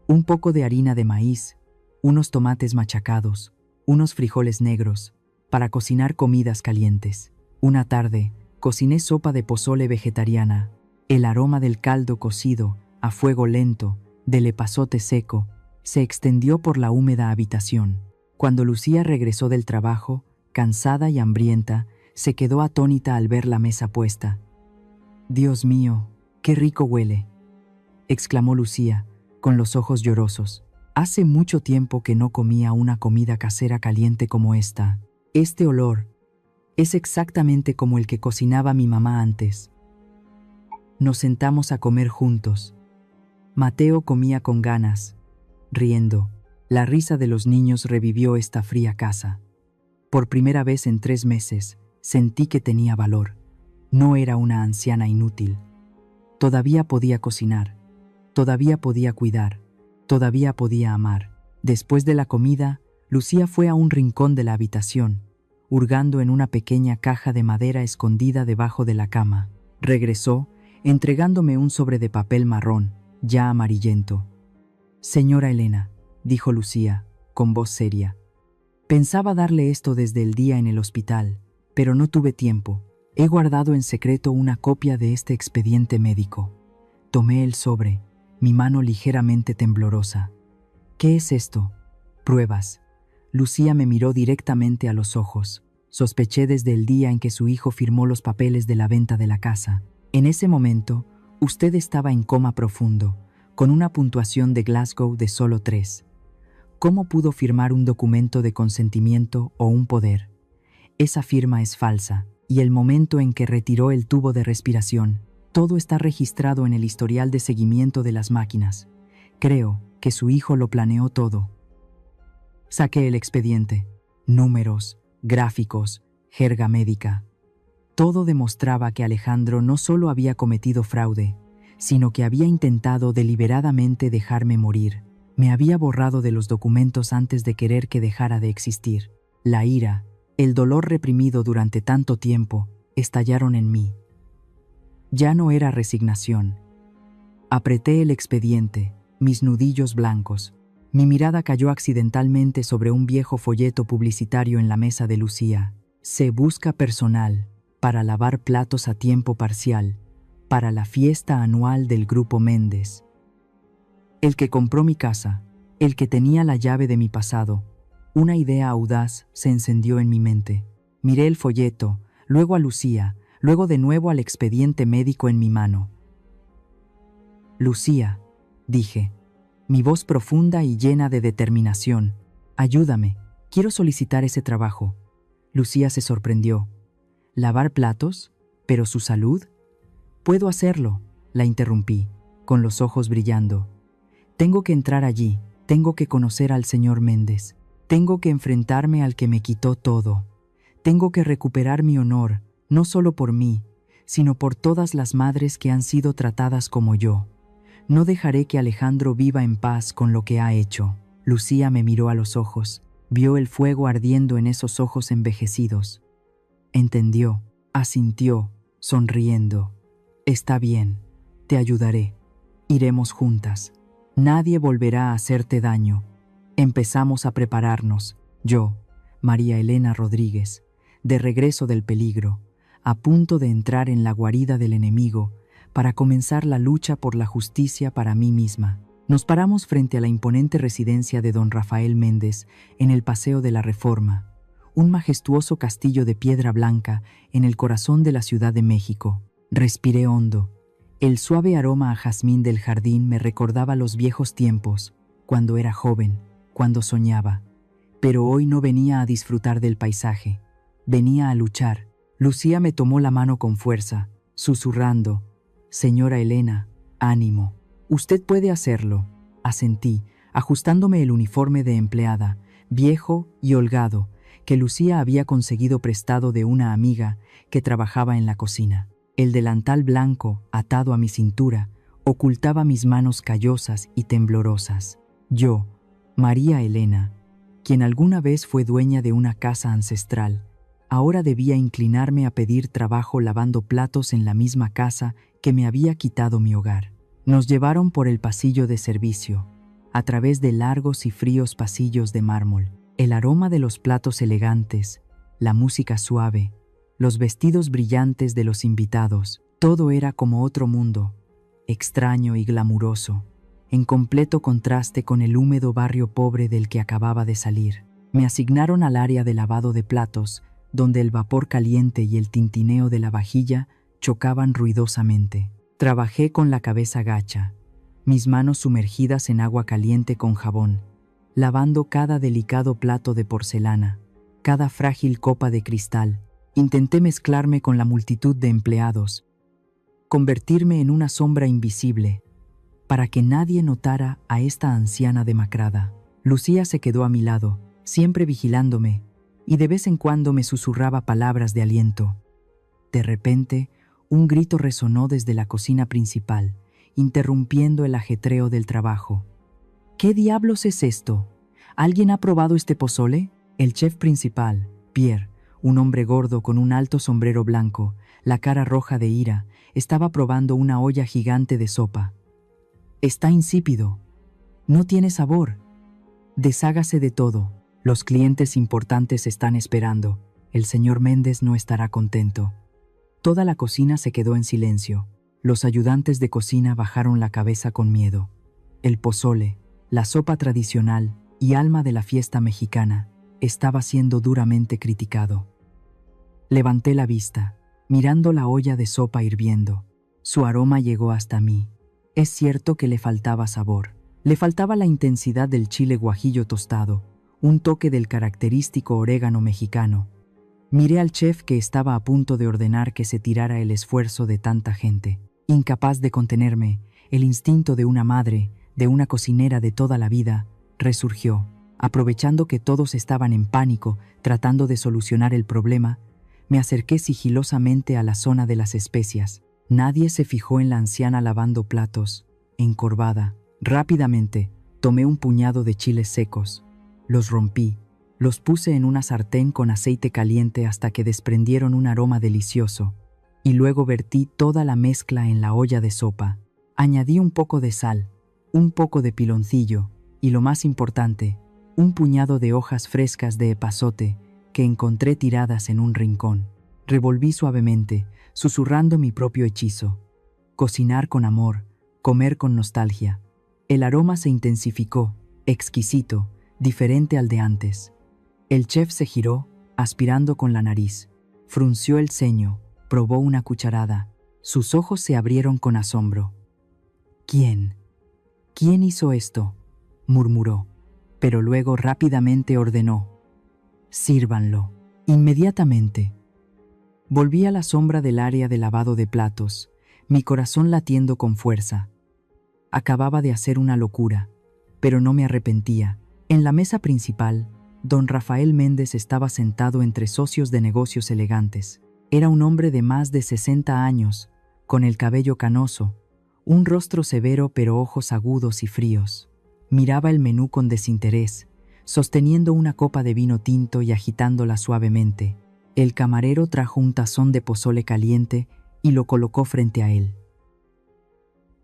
S2: Un poco de harina de maíz, unos tomates machacados, unos frijoles negros, para cocinar comidas calientes. Una tarde, cociné sopa de pozole vegetariana. El aroma del caldo cocido, a fuego lento, del epazote seco, se extendió por la húmeda habitación. Cuando Lucía regresó del trabajo, cansada y hambrienta, se quedó atónita al ver la mesa puesta. «Dios mío, qué rico huele», exclamó Lucía, con los ojos llorosos. «Hace mucho tiempo que no comía una comida casera caliente como esta. Este olor es exactamente como el que cocinaba mi mamá antes». Nos sentamos a comer juntos. Mateo comía con ganas, riendo. La risa de los niños revivió esta fría casa. Por primera vez en 3 meses, sentí que tenía valor. No era una anciana inútil. Todavía podía cocinar, todavía podía cuidar, todavía podía amar. Después de la comida, Lucía fue a un rincón de la habitación, hurgando en una pequeña caja de madera escondida debajo de la cama. Regresó, entregándome un sobre de papel marrón, ya amarillento. «Señora Elena», dijo Lucía, con voz seria. «Pensaba darle esto desde el día en el hospital, pero no tuve tiempo. He guardado en secreto una copia de este expediente médico». Tomé el sobre, mi mano ligeramente temblorosa. ¿Qué es esto? Pruebas. Lucía me miró directamente a los ojos. Sospeché desde el día en que su hijo firmó los papeles de la venta de la casa. En ese momento, usted estaba en coma profundo, con una puntuación de Glasgow de solo 3. ¿Cómo pudo firmar un documento de consentimiento o un poder? Esa firma es falsa, y el momento en que retiró el tubo de respiración, todo está registrado en el historial de seguimiento de las máquinas. Creo que su hijo lo planeó todo. Saqué el expediente. Números, gráficos, jerga médica. Todo demostraba que Alejandro no solo había cometido fraude, sino que había intentado deliberadamente dejarme morir. Me había borrado de los documentos antes de querer que dejara de existir. La ira, el dolor reprimido durante tanto tiempo, estallaron en mí. Ya no era resignación. Apreté el expediente, mis nudillos blancos. Mi mirada cayó accidentalmente sobre un viejo folleto publicitario en la mesa de Lucía. Se busca personal para lavar platos a tiempo parcial para la fiesta anual del Grupo Méndez. El que compró mi casa, el que tenía la llave de mi pasado. Una idea audaz se encendió en mi mente. Miré el folleto, luego a Lucía, luego de nuevo al expediente médico en mi mano. Lucía, dije, mi voz profunda y llena de determinación. Ayúdame, quiero solicitar ese trabajo. Lucía se sorprendió. ¿Lavar platos? ¿Pero su salud? Puedo hacerlo, la interrumpí, con los ojos brillando. Tengo que entrar allí, tengo que conocer al señor Méndez, tengo que enfrentarme al que me quitó todo. Tengo que recuperar mi honor, no solo por mí, sino por todas las madres que han sido tratadas como yo. No dejaré que Alejandro viva en paz con lo que ha hecho. Lucía me miró a los ojos, vio el fuego ardiendo en esos ojos envejecidos. Entendió, asintió, sonriendo. Está bien, te ayudaré. Iremos juntas. Nadie volverá a hacerte daño. Empezamos a prepararnos. Yo, María Elena Rodríguez, de regreso del peligro, a punto de entrar en la guarida del enemigo, para comenzar la lucha por la justicia para mí misma. Nos paramos frente a la imponente residencia de don Rafael Méndez en el Paseo de la Reforma, un majestuoso castillo de piedra blanca en el corazón de la Ciudad de México. Respiré hondo. El suave aroma a jazmín del jardín me recordaba los viejos tiempos, cuando era joven, cuando soñaba. Pero hoy no venía a disfrutar del paisaje, venía a luchar. Lucía me tomó la mano con fuerza, susurrando: «Señora Elena, ánimo. Usted puede hacerlo», asentí, ajustándome el uniforme de empleada, viejo y holgado, que Lucía había conseguido prestado de una amiga que trabajaba en la cocina. El delantal blanco, atado a mi cintura, ocultaba mis manos callosas y temblorosas. Yo, María Elena, quien alguna vez fue dueña de una casa ancestral, ahora debía inclinarme a pedir trabajo lavando platos en la misma casa que me había quitado mi hogar. Nos llevaron por el pasillo de servicio, a través de largos y fríos pasillos de mármol. El aroma de los platos elegantes, la música suave, los vestidos brillantes de los invitados, todo era como otro mundo, extraño y glamuroso, en completo contraste con el húmedo barrio pobre del que acababa de salir. Me asignaron al área de lavado de platos, donde el vapor caliente y el tintineo de la vajilla chocaban ruidosamente. Trabajé con la cabeza gacha, mis manos sumergidas en agua caliente con jabón, lavando cada delicado plato de porcelana, cada frágil copa de cristal. Intenté mezclarme con la multitud de empleados, convertirme en una sombra invisible, para que nadie notara a esta anciana demacrada. Lucía se quedó a mi lado, siempre vigilándome, y de vez en cuando me susurraba palabras de aliento. De repente, un grito resonó desde la cocina principal, interrumpiendo el ajetreo del trabajo. ¿Qué diablos es esto? ¿Alguien ha probado este pozole? El chef principal, Pierre, un hombre gordo con un alto sombrero blanco, la cara roja de ira, estaba probando una olla gigante de sopa. Está insípido. No tiene sabor. Deshágase de todo. Los clientes importantes están esperando. El señor Méndez no estará contento. Toda la cocina se quedó en silencio. Los ayudantes de cocina bajaron la cabeza con miedo. El pozole, la sopa tradicional y alma de la fiesta mexicana, estaba siendo duramente criticado. Levanté la vista, mirando la olla de sopa hirviendo. Su aroma llegó hasta mí. Es cierto que le faltaba sabor. Le faltaba la intensidad del chile guajillo tostado, un toque del característico orégano mexicano. Miré al chef que estaba a punto de ordenar que se tirara el esfuerzo de tanta gente. Incapaz de contenerme, el instinto de una madre, de una cocinera de toda la vida, resurgió. Aprovechando que todos estaban en pánico, tratando de solucionar el problema, me acerqué sigilosamente a la zona de las especias. Nadie se fijó en la anciana lavando platos, encorvada. Rápidamente, tomé un puñado de chiles secos. Los rompí, los puse en una sartén con aceite caliente hasta que desprendieron un aroma delicioso, y luego vertí toda la mezcla en la olla de sopa. Añadí un poco de sal, un poco de piloncillo, y lo más importante, un puñado de hojas frescas de epazote que encontré tiradas en un rincón. Revolví suavemente, susurrando mi propio hechizo. Cocinar con amor, comer con nostalgia. El aroma se intensificó, exquisito, diferente al de antes. El chef se giró, aspirando con la nariz. Frunció el ceño, probó una cucharada. Sus ojos se abrieron con asombro. ¿Quién? ¿Quién hizo esto?, murmuró, pero luego rápidamente ordenó. Sírvanlo. Inmediatamente. Volví a la sombra del área de lavado de platos, mi corazón latiendo con fuerza. Acababa de hacer una locura, pero no me arrepentía. En la mesa principal, don Rafael Méndez estaba sentado entre socios de negocios elegantes. Era un hombre de más de 60 años, con el cabello canoso, un rostro severo pero ojos agudos y fríos. Miraba el menú con desinterés, sosteniendo una copa de vino tinto y agitándola suavemente. El camarero trajo un tazón de pozole caliente y lo colocó frente a él.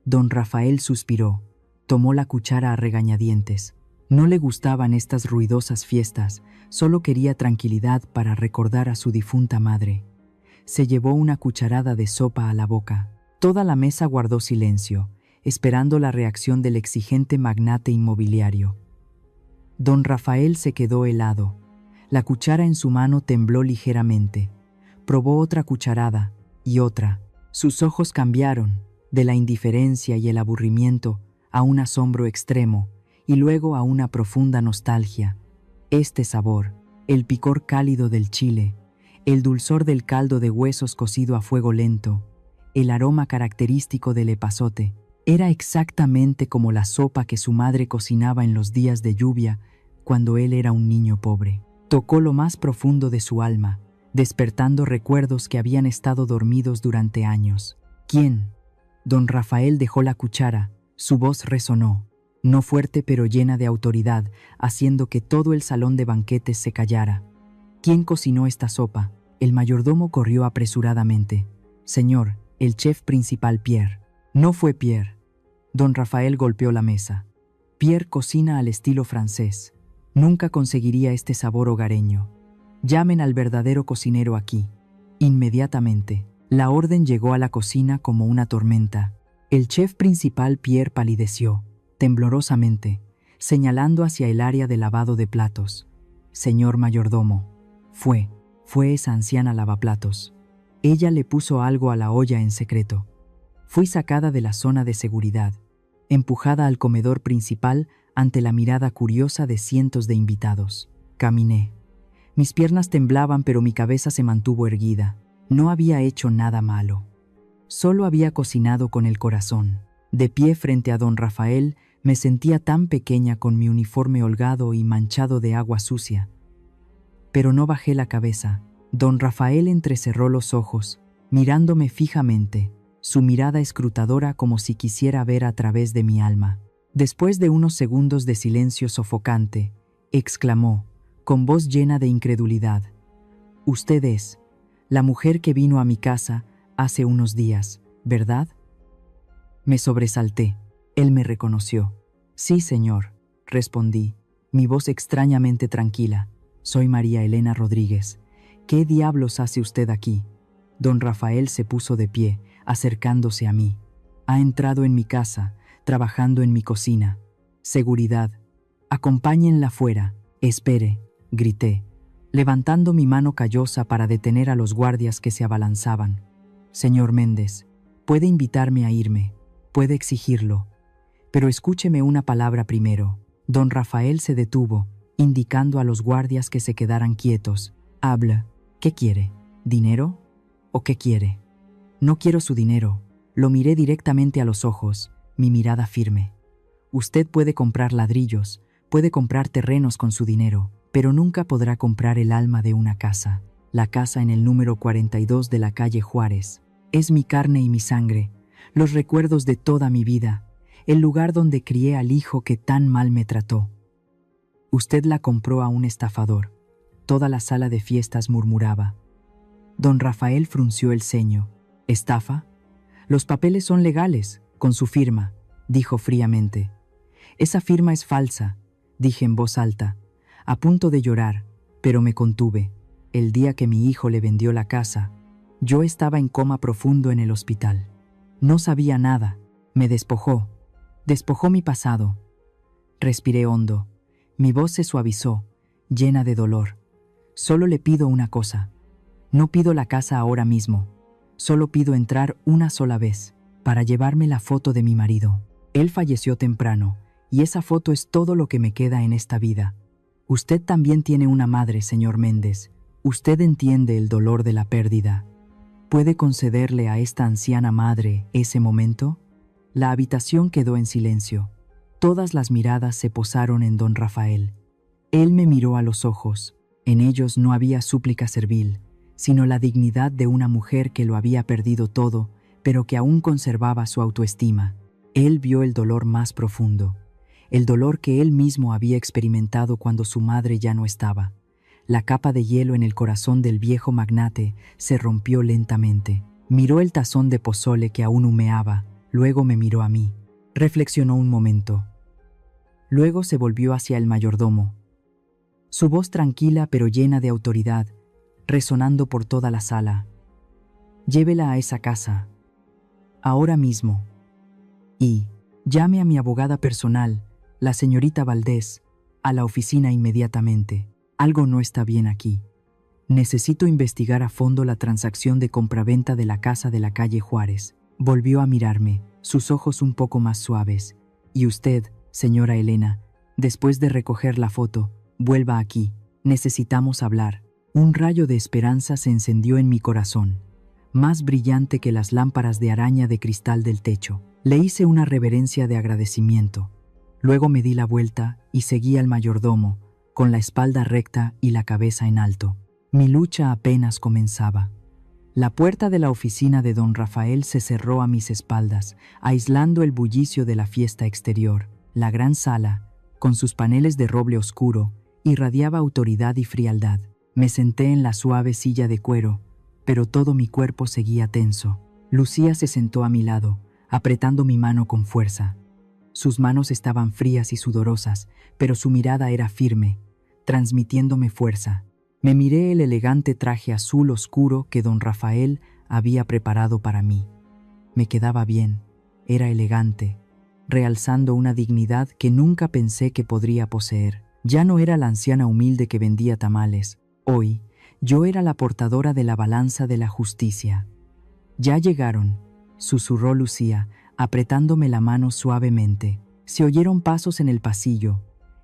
S2: Don Rafael suspiró, tomó la cuchara a regañadientes. No le gustaban estas ruidosas fiestas, solo quería tranquilidad para recordar a su difunta madre. Se llevó una cucharada de sopa a la boca. Toda la mesa guardó silencio, esperando la reacción del exigente magnate inmobiliario. Don Rafael se quedó helado. La cuchara en su mano tembló ligeramente. Probó otra cucharada y otra. Sus ojos cambiaron, de la indiferencia y el aburrimiento a un asombro extremo y luego a una profunda nostalgia. Este sabor, el picor cálido del chile, el dulzor del caldo de huesos cocido a fuego lento, el aroma característico del epazote, era exactamente como la sopa que su madre cocinaba en los días de lluvia cuando él era un niño pobre. Tocó lo más profundo de su alma, despertando recuerdos que habían estado dormidos durante años. ¿Quién? Don Rafael dejó la cuchara, su voz resonó, no fuerte pero llena de autoridad, haciendo que todo el salón de banquetes se callara. ¿Quién cocinó esta sopa? El mayordomo corrió apresuradamente. Señor, el chef principal Pierre. No fue Pierre. Don Rafael golpeó la mesa. Pierre cocina al estilo francés. Nunca conseguiría este sabor hogareño. Llamen al verdadero cocinero aquí. Inmediatamente, la orden llegó a la cocina como una tormenta. El chef principal Pierre palideció, temblorosamente, señalando hacia el área de lavado de platos. Señor mayordomo, fue esa anciana lavaplatos. Ella le puso algo a la olla en secreto. Fui sacada de la zona de seguridad, empujada al comedor principal ante la mirada curiosa de cientos de invitados. Caminé. Mis piernas temblaban, pero mi cabeza se mantuvo erguida. No había hecho nada malo. Solo había cocinado con el corazón. De pie frente a don Rafael, me sentía tan pequeña con mi uniforme holgado y manchado de agua sucia. Pero no bajé la cabeza. Don Rafael entrecerró los ojos, mirándome fijamente, su mirada escrutadora como si quisiera ver a través de mi alma. Después de unos segundos de silencio sofocante, exclamó, con voz llena de incredulidad: «Usted es la mujer que vino a mi casa hace unos días, ¿verdad?». Me sobresalté. Él me reconoció. «Sí, señor», respondí, mi voz extrañamente tranquila. «Soy María Elena Rodríguez. ¿Qué diablos hace usted aquí?». Don Rafael se puso de pie, acercándose a mí. Ha entrado en mi casa, trabajando en mi cocina. Seguridad. Acompáñenla fuera. Espere, grité, levantando mi mano callosa para detener a los guardias que se abalanzaban. Señor Méndez, puede invitarme a irme, puede exigirlo. Pero escúcheme una palabra primero. Don Rafael se detuvo, indicando a los guardias que se quedaran quietos. Habla. ¿Qué quiere? ¿Dinero? ¿O qué quiere? No quiero su dinero. Lo miré directamente a los ojos, mi mirada firme. Usted puede comprar ladrillos, puede comprar terrenos con su dinero, pero nunca podrá comprar el alma de una casa. La casa en el número 42 de la calle Juárez. Es mi carne y mi sangre, los recuerdos de toda mi vida, el lugar donde crié al hijo que tan mal me trató. Usted la compró a un estafador. Toda la sala de fiestas murmuraba. Don Rafael frunció el ceño. ¿Estafa? Los papeles son legales, con su firma, dijo fríamente. Esa firma es falsa, dije en voz alta, a punto de llorar, pero me contuve. El día que mi hijo le vendió la casa, yo estaba en coma profundo en el hospital. No sabía nada, me despojó mi pasado. Respiré hondo, mi voz se suavizó, llena de dolor. Solo le pido una cosa. No pido la casa ahora mismo. Solo pido entrar una sola vez, para llevarme la foto de mi marido. Él falleció temprano, y esa foto es todo lo que me queda en esta vida. Usted también tiene una madre, señor Méndez. Usted entiende el dolor de la pérdida. ¿Puede concederle a esta anciana madre ese momento? La habitación quedó en silencio. Todas las miradas se posaron en don Rafael. Él me miró a los ojos. En ellos no había súplica servil, sino la dignidad de una mujer que lo había perdido todo, pero que aún conservaba su autoestima. Él vio el dolor más profundo, el dolor que él mismo había experimentado cuando su madre ya no estaba. La capa de hielo en el corazón del viejo magnate se rompió lentamente. Miró el tazón de pozole que aún humeaba, luego me miró a mí. Reflexionó un momento. Luego se volvió hacia el mayordomo. Su voz tranquila pero llena de autoridad, resonando por toda la sala. Llévela a esa casa, ahora mismo. Y llame a mi abogada personal, la señorita Valdés, a la oficina inmediatamente. Algo no está bien aquí. Necesito investigar a fondo la transacción de compraventa de la casa de la calle Juárez. Volvió a mirarme, sus ojos un poco más suaves. Y usted, señora Elena, después de recoger la foto, vuelva aquí. Necesitamos hablar. Un rayo de esperanza se encendió en mi corazón, más brillante que las lámparas de araña de cristal del techo. Le hice una reverencia de agradecimiento. Luego me di la vuelta y seguí al mayordomo, con la espalda recta y la cabeza en alto. Mi lucha apenas comenzaba. La puerta de la oficina de don Rafael se cerró a mis espaldas, aislando el bullicio de la fiesta exterior. La gran sala, con sus paneles de roble oscuro, irradiaba autoridad y frialdad. Me senté en la suave silla de cuero, pero todo mi cuerpo seguía tenso. Lucía se sentó a mi lado, apretando mi mano con fuerza. Sus manos estaban frías y sudorosas, pero su mirada era firme, transmitiéndome fuerza. Me miré el elegante traje azul oscuro que don Rafael había preparado para mí. Me quedaba bien, era elegante, realzando una dignidad que nunca pensé que podría poseer. Ya no era la anciana humilde que vendía tamales. Hoy, yo era la portadora de la balanza de la justicia. Ya llegaron, susurró Lucía, apretándome la mano suavemente. Se oyeron pasos en el pasillo,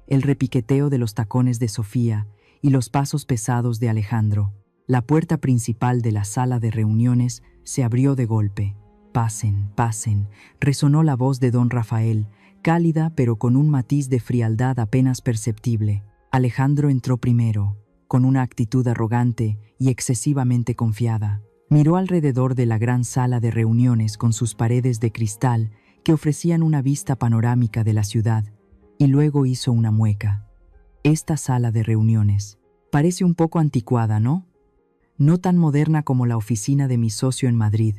S2: el repiqueteo de los tacones de Sofía y los pasos pesados de Alejandro. La puerta principal de la sala de reuniones se abrió de golpe. «Pasen, pasen», resonó la voz de don Rafael, cálida pero con un matiz de frialdad apenas perceptible. Alejandro entró primero, con una actitud arrogante y excesivamente confiada. Miró alrededor de la gran sala de reuniones con sus paredes de cristal que ofrecían una vista panorámica de la ciudad, y luego hizo una mueca. Esta sala de reuniones parece un poco anticuada, ¿no? No tan moderna como la oficina de mi socio en Madrid.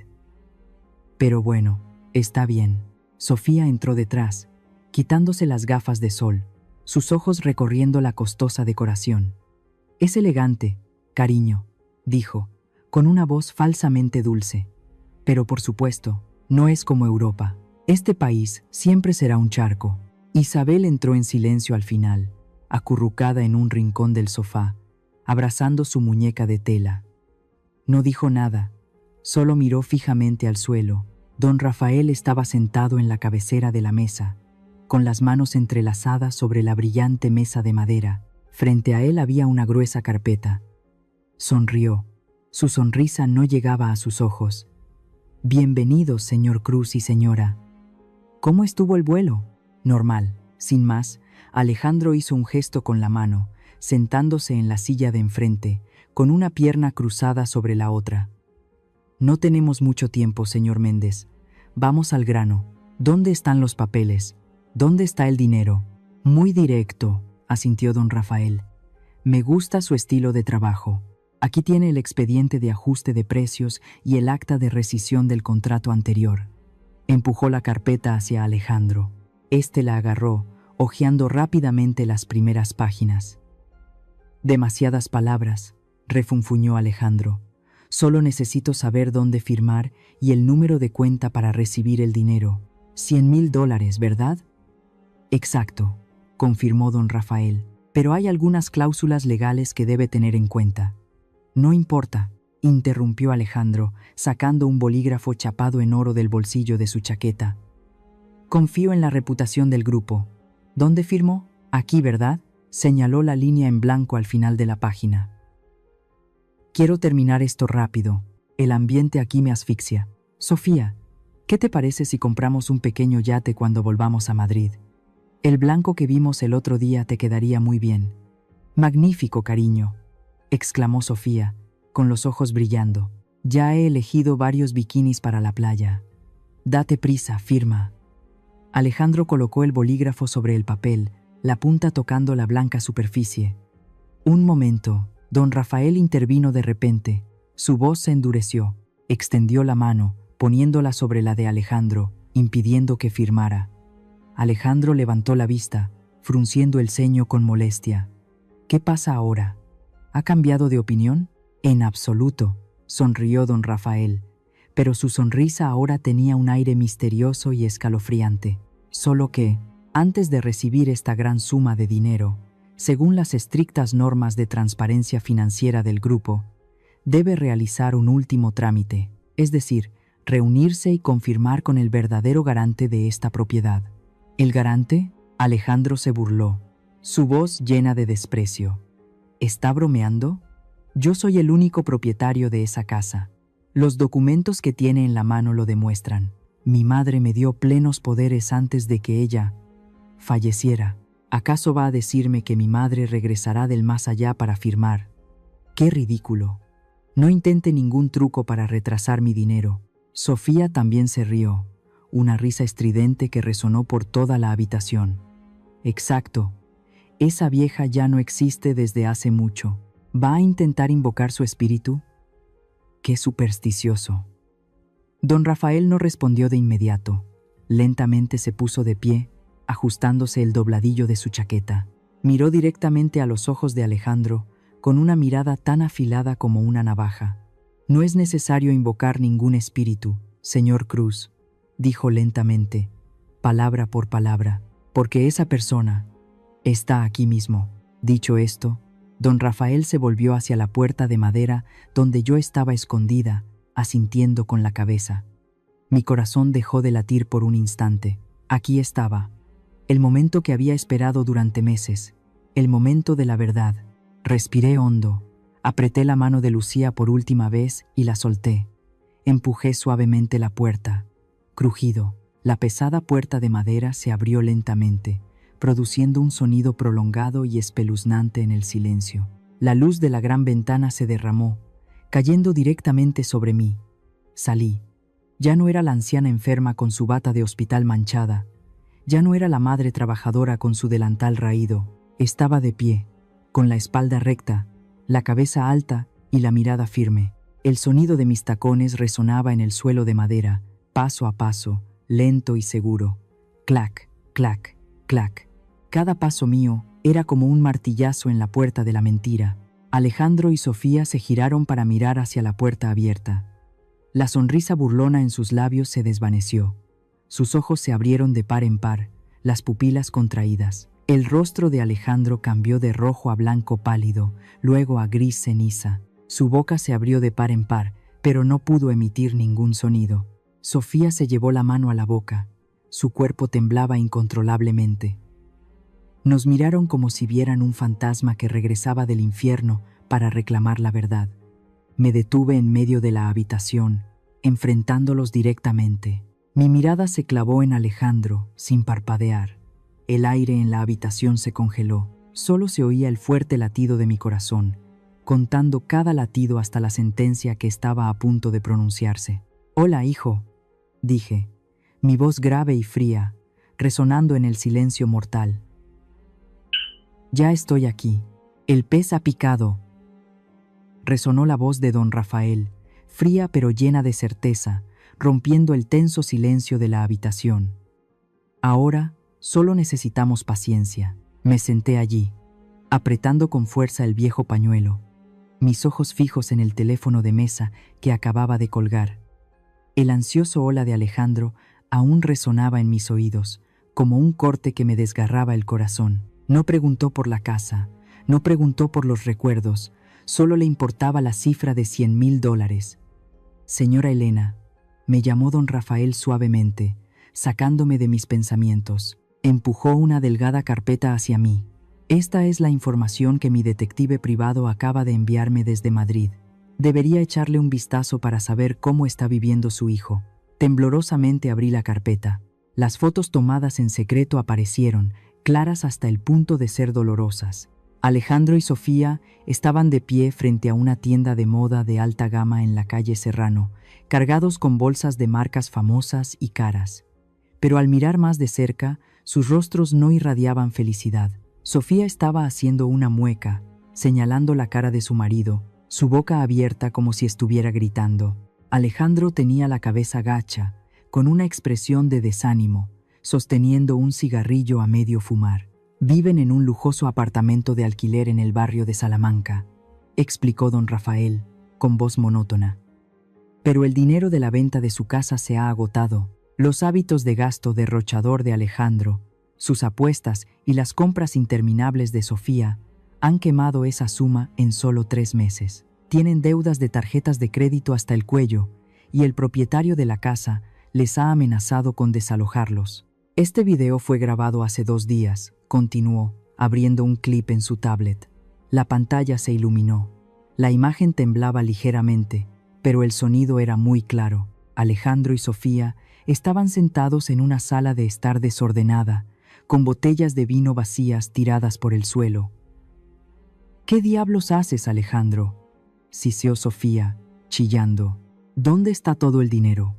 S2: Pero bueno, está bien. Sofía entró detrás, quitándose las gafas de sol, sus ojos recorriendo la costosa decoración. «Es elegante, cariño», dijo, con una voz falsamente dulce. Pero por supuesto, no es como Europa. Este país siempre será un charco. Isabel entró en silencio al final, acurrucada en un rincón del sofá, abrazando su muñeca de tela. No dijo nada, solo miró fijamente al suelo. Don Rafael estaba sentado en la cabecera de la mesa, con las manos entrelazadas sobre la brillante mesa de madera. Frente a él había una gruesa carpeta. Sonrió. Su sonrisa no llegaba a sus ojos. «Bienvenidos, señor Cruz y señora». «¿Cómo estuvo el vuelo?» «Normal». Sin más, Alejandro hizo un gesto con la mano, sentándose en la silla de enfrente, con una pierna cruzada sobre la otra. «No tenemos mucho tiempo, señor Méndez. Vamos al grano. ¿Dónde están los papeles? ¿Dónde está el dinero?» «Muy directo», asintió don Rafael. «Me gusta su estilo de trabajo. Aquí tiene el expediente de ajuste de precios y el acta de rescisión del contrato anterior». Empujó la carpeta hacia Alejandro. Este la agarró, hojeando rápidamente las primeras páginas. «Demasiadas palabras», refunfuñó Alejandro. «Solo necesito saber dónde firmar y el número de cuenta para recibir el dinero. $100,000, ¿verdad?» «Exacto», confirmó don Rafael. «Pero hay algunas cláusulas legales que debe tener en cuenta». «No importa», interrumpió Alejandro, sacando un bolígrafo chapado en oro del bolsillo de su chaqueta. «Confío en la reputación del grupo. ¿Dónde firmó? Aquí, ¿verdad?», señaló la línea en blanco al final de la página. «Quiero terminar esto rápido. El ambiente aquí me asfixia. Sofía, ¿qué te parece si compramos un pequeño yate cuando volvamos a Madrid? El blanco que vimos el otro día te quedaría muy bien». «Magnífico, cariño», exclamó Sofía, con los ojos brillando. «Ya he elegido varios bikinis para la playa». «Date prisa, firma». Alejandro colocó el bolígrafo sobre el papel, la punta tocando la blanca superficie. «Un momento», don Rafael intervino de repente. Su voz se endureció. Extendió la mano, poniéndola sobre la de Alejandro, impidiendo que firmara. Alejandro levantó la vista, frunciendo el ceño con molestia. «¿Qué pasa ahora? ¿Ha cambiado de opinión?» «En absoluto», sonrió don Rafael, pero su sonrisa ahora tenía un aire misterioso y escalofriante. «Solo que, antes de recibir esta gran suma de dinero, según las estrictas normas de transparencia financiera del grupo, debe realizar un último trámite, es decir, reunirse y confirmar con el verdadero garante de esta propiedad». «¿El garante?», Alejandro se burló, su voz llena de desprecio. «¿Está bromeando? Yo soy el único propietario de esa casa. Los documentos que tiene en la mano lo demuestran. Mi madre me dio plenos poderes antes de que ella falleciera. ¿Acaso va a decirme que mi madre regresará del más allá para firmar? ¡Qué ridículo! No intente ningún truco para retrasar mi dinero». Sofía también se rió, una risa estridente que resonó por toda la habitación. «Exacto. Esa vieja ya no existe desde hace mucho. ¿Va a intentar invocar su espíritu? ¡Qué supersticioso!». Don Rafael no respondió de inmediato. Lentamente se puso de pie, ajustándose el dobladillo de su chaqueta. Miró directamente a los ojos de Alejandro, con una mirada tan afilada como una navaja. «No es necesario invocar ningún espíritu, señor Cruz», dijo lentamente, palabra por palabra, «porque esa persona está aquí mismo». Dicho esto, don Rafael se volvió hacia la puerta de madera donde yo estaba escondida, asintiendo con la cabeza. Mi corazón dejó de latir por un instante. Aquí estaba, el momento que había esperado durante meses, el momento de la verdad. Respiré hondo, apreté la mano de Lucía por última vez y la solté. Empujé suavemente la puerta. Crujido, la pesada puerta de madera se abrió lentamente, produciendo un sonido prolongado y espeluznante en el silencio. La luz de la gran ventana se derramó, cayendo directamente sobre mí. Salí. Ya no era la anciana enferma con su bata de hospital manchada. Ya no era la madre trabajadora con su delantal raído. Estaba de pie, con la espalda recta, la cabeza alta y la mirada firme. El sonido de mis tacones resonaba en el suelo de madera, paso a paso, lento y seguro. Clac, clac, clac. Cada paso mío era como un martillazo en la puerta de la mentira. Alejandro y Sofía se giraron para mirar hacia la puerta abierta. La sonrisa burlona en sus labios se desvaneció. Sus ojos se abrieron de par en par, las pupilas contraídas. El rostro de Alejandro cambió de rojo a blanco pálido, luego a gris ceniza. Su boca se abrió de par en par, pero no pudo emitir ningún sonido. Sofía se llevó la mano a la boca. Su cuerpo temblaba incontrolablemente. Nos miraron como si vieran un fantasma que regresaba del infierno para reclamar la verdad. Me detuve en medio de la habitación, enfrentándolos directamente. Mi mirada se clavó en Alejandro, sin parpadear. El aire en la habitación se congeló. Solo se oía el fuerte latido de mi corazón, contando cada latido hasta la sentencia que estaba a punto de pronunciarse. «Hola, hijo», dije, mi voz grave y fría, resonando en el silencio mortal. «Ya estoy aquí. El pez ha picado». Resonó la voz de don Rafael, fría pero llena de certeza, rompiendo el tenso silencio de la habitación. «Ahora solo necesitamos paciencia». Me senté allí, apretando con fuerza el viejo pañuelo, mis ojos fijos en el teléfono de mesa que acababa de colgar. El ansioso hola de Alejandro aún resonaba en mis oídos, como un corte que me desgarraba el corazón. No preguntó por la casa, no preguntó por los recuerdos, solo le importaba la cifra de $100,000. «Señora Elena», me llamó don Rafael suavemente, sacándome de mis pensamientos. Empujó una delgada carpeta hacia mí. «Esta es la información que mi detective privado acaba de enviarme desde Madrid. Debería echarle un vistazo para saber cómo está viviendo su hijo». Temblorosamente abrí la carpeta. Las fotos tomadas en secreto aparecieron, claras hasta el punto de ser dolorosas. Alejandro y Sofía estaban de pie frente a una tienda de moda de alta gama en la calle Serrano, cargados con bolsas de marcas famosas y caras. Pero al mirar más de cerca, sus rostros no irradiaban felicidad. Sofía estaba haciendo una mueca, señalando la cara de su marido, su boca abierta como si estuviera gritando. Alejandro tenía la cabeza gacha, con una expresión de desánimo, sosteniendo un cigarrillo a medio fumar. «Viven en un lujoso apartamento de alquiler en el barrio de Salamanca», explicó don Rafael, con voz monótona. «Pero el dinero de la venta de su casa se ha agotado. Los hábitos de gasto derrochador de Alejandro, sus apuestas y las compras interminables de Sofía han quemado esa suma en solo 3 meses. Tienen deudas de tarjetas de crédito hasta el cuello y el propietario de la casa les ha amenazado con desalojarlos». «Este video fue grabado hace 2 días», continuó, abriendo un clip en su tablet. La pantalla se iluminó. La imagen temblaba ligeramente, pero el sonido era muy claro. Alejandro y Sofía estaban sentados en una sala de estar desordenada, con botellas de vino vacías tiradas por el suelo. «¿Qué diablos haces, Alejandro?», siseó Sofía, chillando. «¿Dónde está todo el dinero?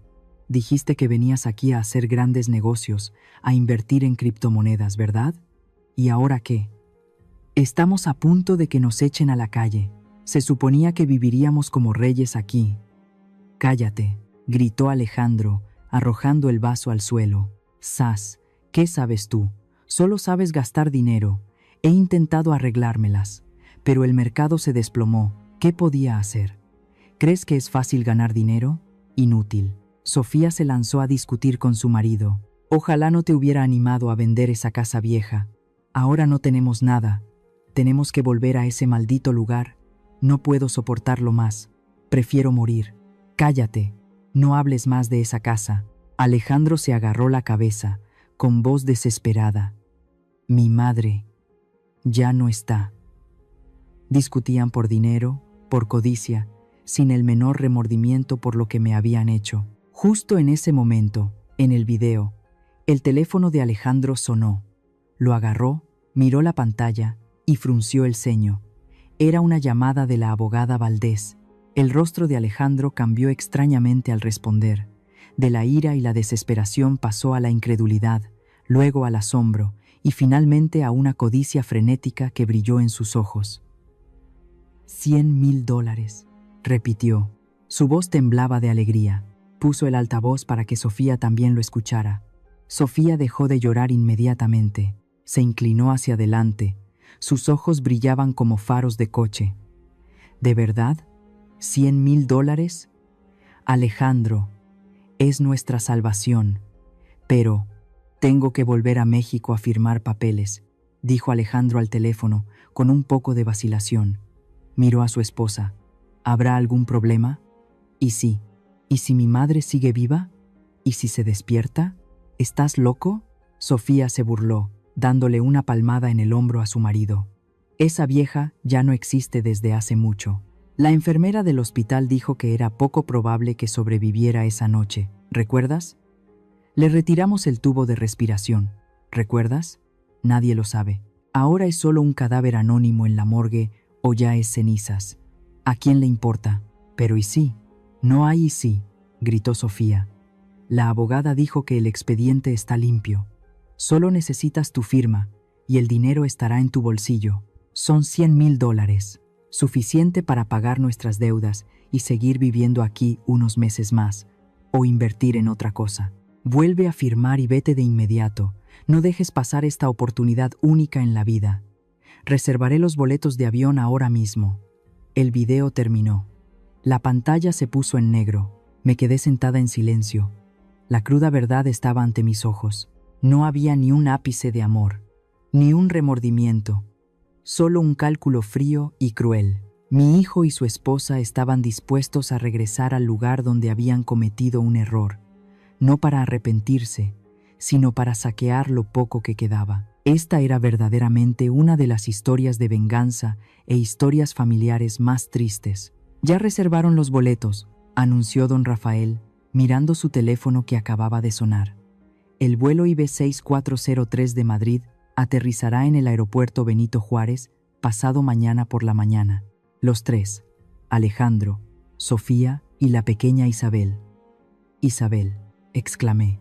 S2: Dijiste que venías aquí a hacer grandes negocios, a invertir en criptomonedas, ¿verdad? ¿Y ahora qué? Estamos a punto de que nos echen a la calle. Se suponía que viviríamos como reyes aquí». «Cállate», gritó Alejandro, arrojando el vaso al suelo. «Sas, ¿qué sabes tú? Solo sabes gastar dinero. He intentado arreglármelas, pero el mercado se desplomó. ¿Qué podía hacer? ¿Crees que es fácil ganar dinero? Inútil». Sofía se lanzó a discutir con su marido. «Ojalá no te hubiera animado a vender esa casa vieja. Ahora no tenemos nada. Tenemos que volver a ese maldito lugar. No puedo soportarlo más. Prefiero morir». «Cállate. No hables más de esa casa». Alejandro se agarró la cabeza, con voz desesperada. «Mi madre ya no está». Discutían por dinero, por codicia, sin el menor remordimiento por lo que me habían hecho. Justo en ese momento, en el video, el teléfono de Alejandro sonó. Lo agarró, miró la pantalla y frunció el ceño. Era una llamada de la abogada Valdés. El rostro de Alejandro cambió extrañamente al responder. De la ira y la desesperación pasó a la incredulidad, luego al asombro y finalmente a una codicia frenética que brilló en sus ojos. $100,000, repitió. Su voz temblaba de alegría. Puso el altavoz para que Sofía también lo escuchara. Sofía dejó de llorar inmediatamente. Se inclinó hacia adelante. Sus ojos brillaban como faros de coche. «¿De verdad? $100,000?» Alejandro, es nuestra salvación. Pero, tengo que volver a México a firmar papeles, dijo Alejandro al teléfono, con un poco de vacilación. Miró a su esposa. ¿Habrá algún problema? ¿Y si mi madre sigue viva? ¿Y si se despierta? ¿Estás loco? Sofía se burló, dándole una palmada en el hombro a su marido. Esa vieja ya no existe desde hace mucho. La enfermera del hospital dijo que era poco probable que sobreviviera esa noche. ¿Recuerdas? Le retiramos el tubo de respiración. ¿Recuerdas? Nadie lo sabe. Ahora es solo un cadáver anónimo en la morgue o ya es cenizas. ¿A quién le importa? Pero ¿y sí? No hay y sí, gritó Sofía. La abogada dijo que el expediente está limpio. Solo necesitas tu firma y el dinero estará en tu bolsillo. Son $100,000, suficiente para pagar nuestras deudas y seguir viviendo aquí unos meses más, o invertir en otra cosa. Vuelve a firmar y vete de inmediato. No dejes pasar esta oportunidad única en la vida. Reservaré los boletos de avión ahora mismo. El video terminó. La pantalla se puso en negro. Me quedé sentada en silencio. La cruda verdad estaba ante mis ojos. No había ni un ápice de amor, ni un remordimiento. Solo un cálculo frío y cruel. Mi hijo y su esposa estaban dispuestos a regresar al lugar donde habían cometido un error, no para arrepentirse, sino para saquear lo poco que quedaba. Esta era verdaderamente una de las historias de venganza e historias familiares más tristes. Ya reservaron los boletos, anunció don Rafael, mirando su teléfono que acababa de sonar. El vuelo IB 6403 de Madrid aterrizará en el aeropuerto Benito Juárez pasado mañana por la mañana. Los tres, Alejandro, Sofía y la pequeña Isabel. Isabel, exclamé.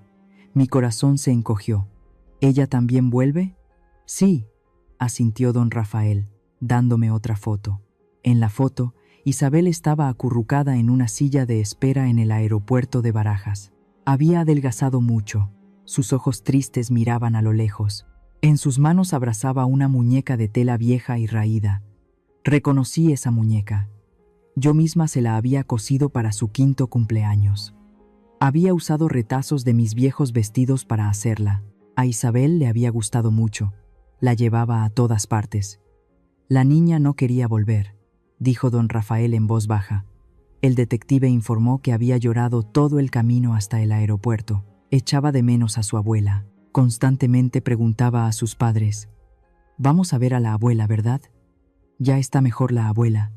S2: Mi corazón se encogió. ¿Ella también vuelve? Sí, asintió don Rafael, dándome otra foto. En la foto, Isabel estaba acurrucada en una silla de espera en el aeropuerto de Barajas. Había adelgazado mucho. Sus ojos tristes miraban a lo lejos. En sus manos abrazaba una muñeca de tela vieja y raída. Reconocí esa muñeca. Yo misma se la había cosido para su 5º cumpleaños. Había usado retazos de mis viejos vestidos para hacerla. A Isabel le había gustado mucho. La llevaba a todas partes. La niña no quería volver, dijo don Rafael en voz baja. El detective informó que había llorado todo el camino hasta el aeropuerto. Echaba de menos a su abuela. Constantemente preguntaba a sus padres: «Vamos a ver a la abuela, ¿verdad? Ya está mejor la abuela».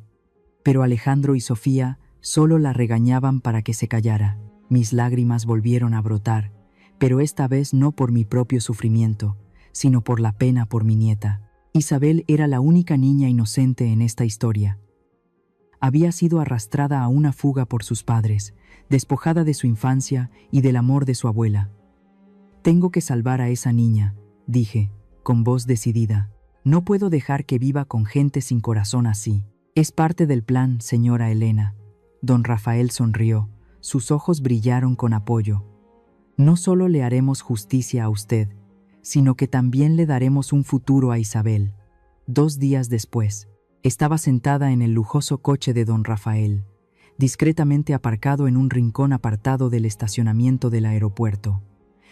S2: Pero Alejandro y Sofía solo la regañaban para que se callara. Mis lágrimas volvieron a brotar, pero esta vez no por mi propio sufrimiento, sino por la pena por mi nieta. Isabel era la única niña inocente en esta historia. Había sido arrastrada a una fuga por sus padres, despojada de su infancia y del amor de su abuela. «Tengo que salvar a esa niña», dije, con voz decidida. «No puedo dejar que viva con gente sin corazón así». «Es parte del plan, señora Elena». Don Rafael sonrió. Sus ojos brillaron con apoyo. «No solo le haremos justicia a usted, sino que también le daremos un futuro a Isabel». 2 días después, estaba sentada en el lujoso coche de don Rafael, discretamente aparcado en un rincón apartado del estacionamiento del aeropuerto.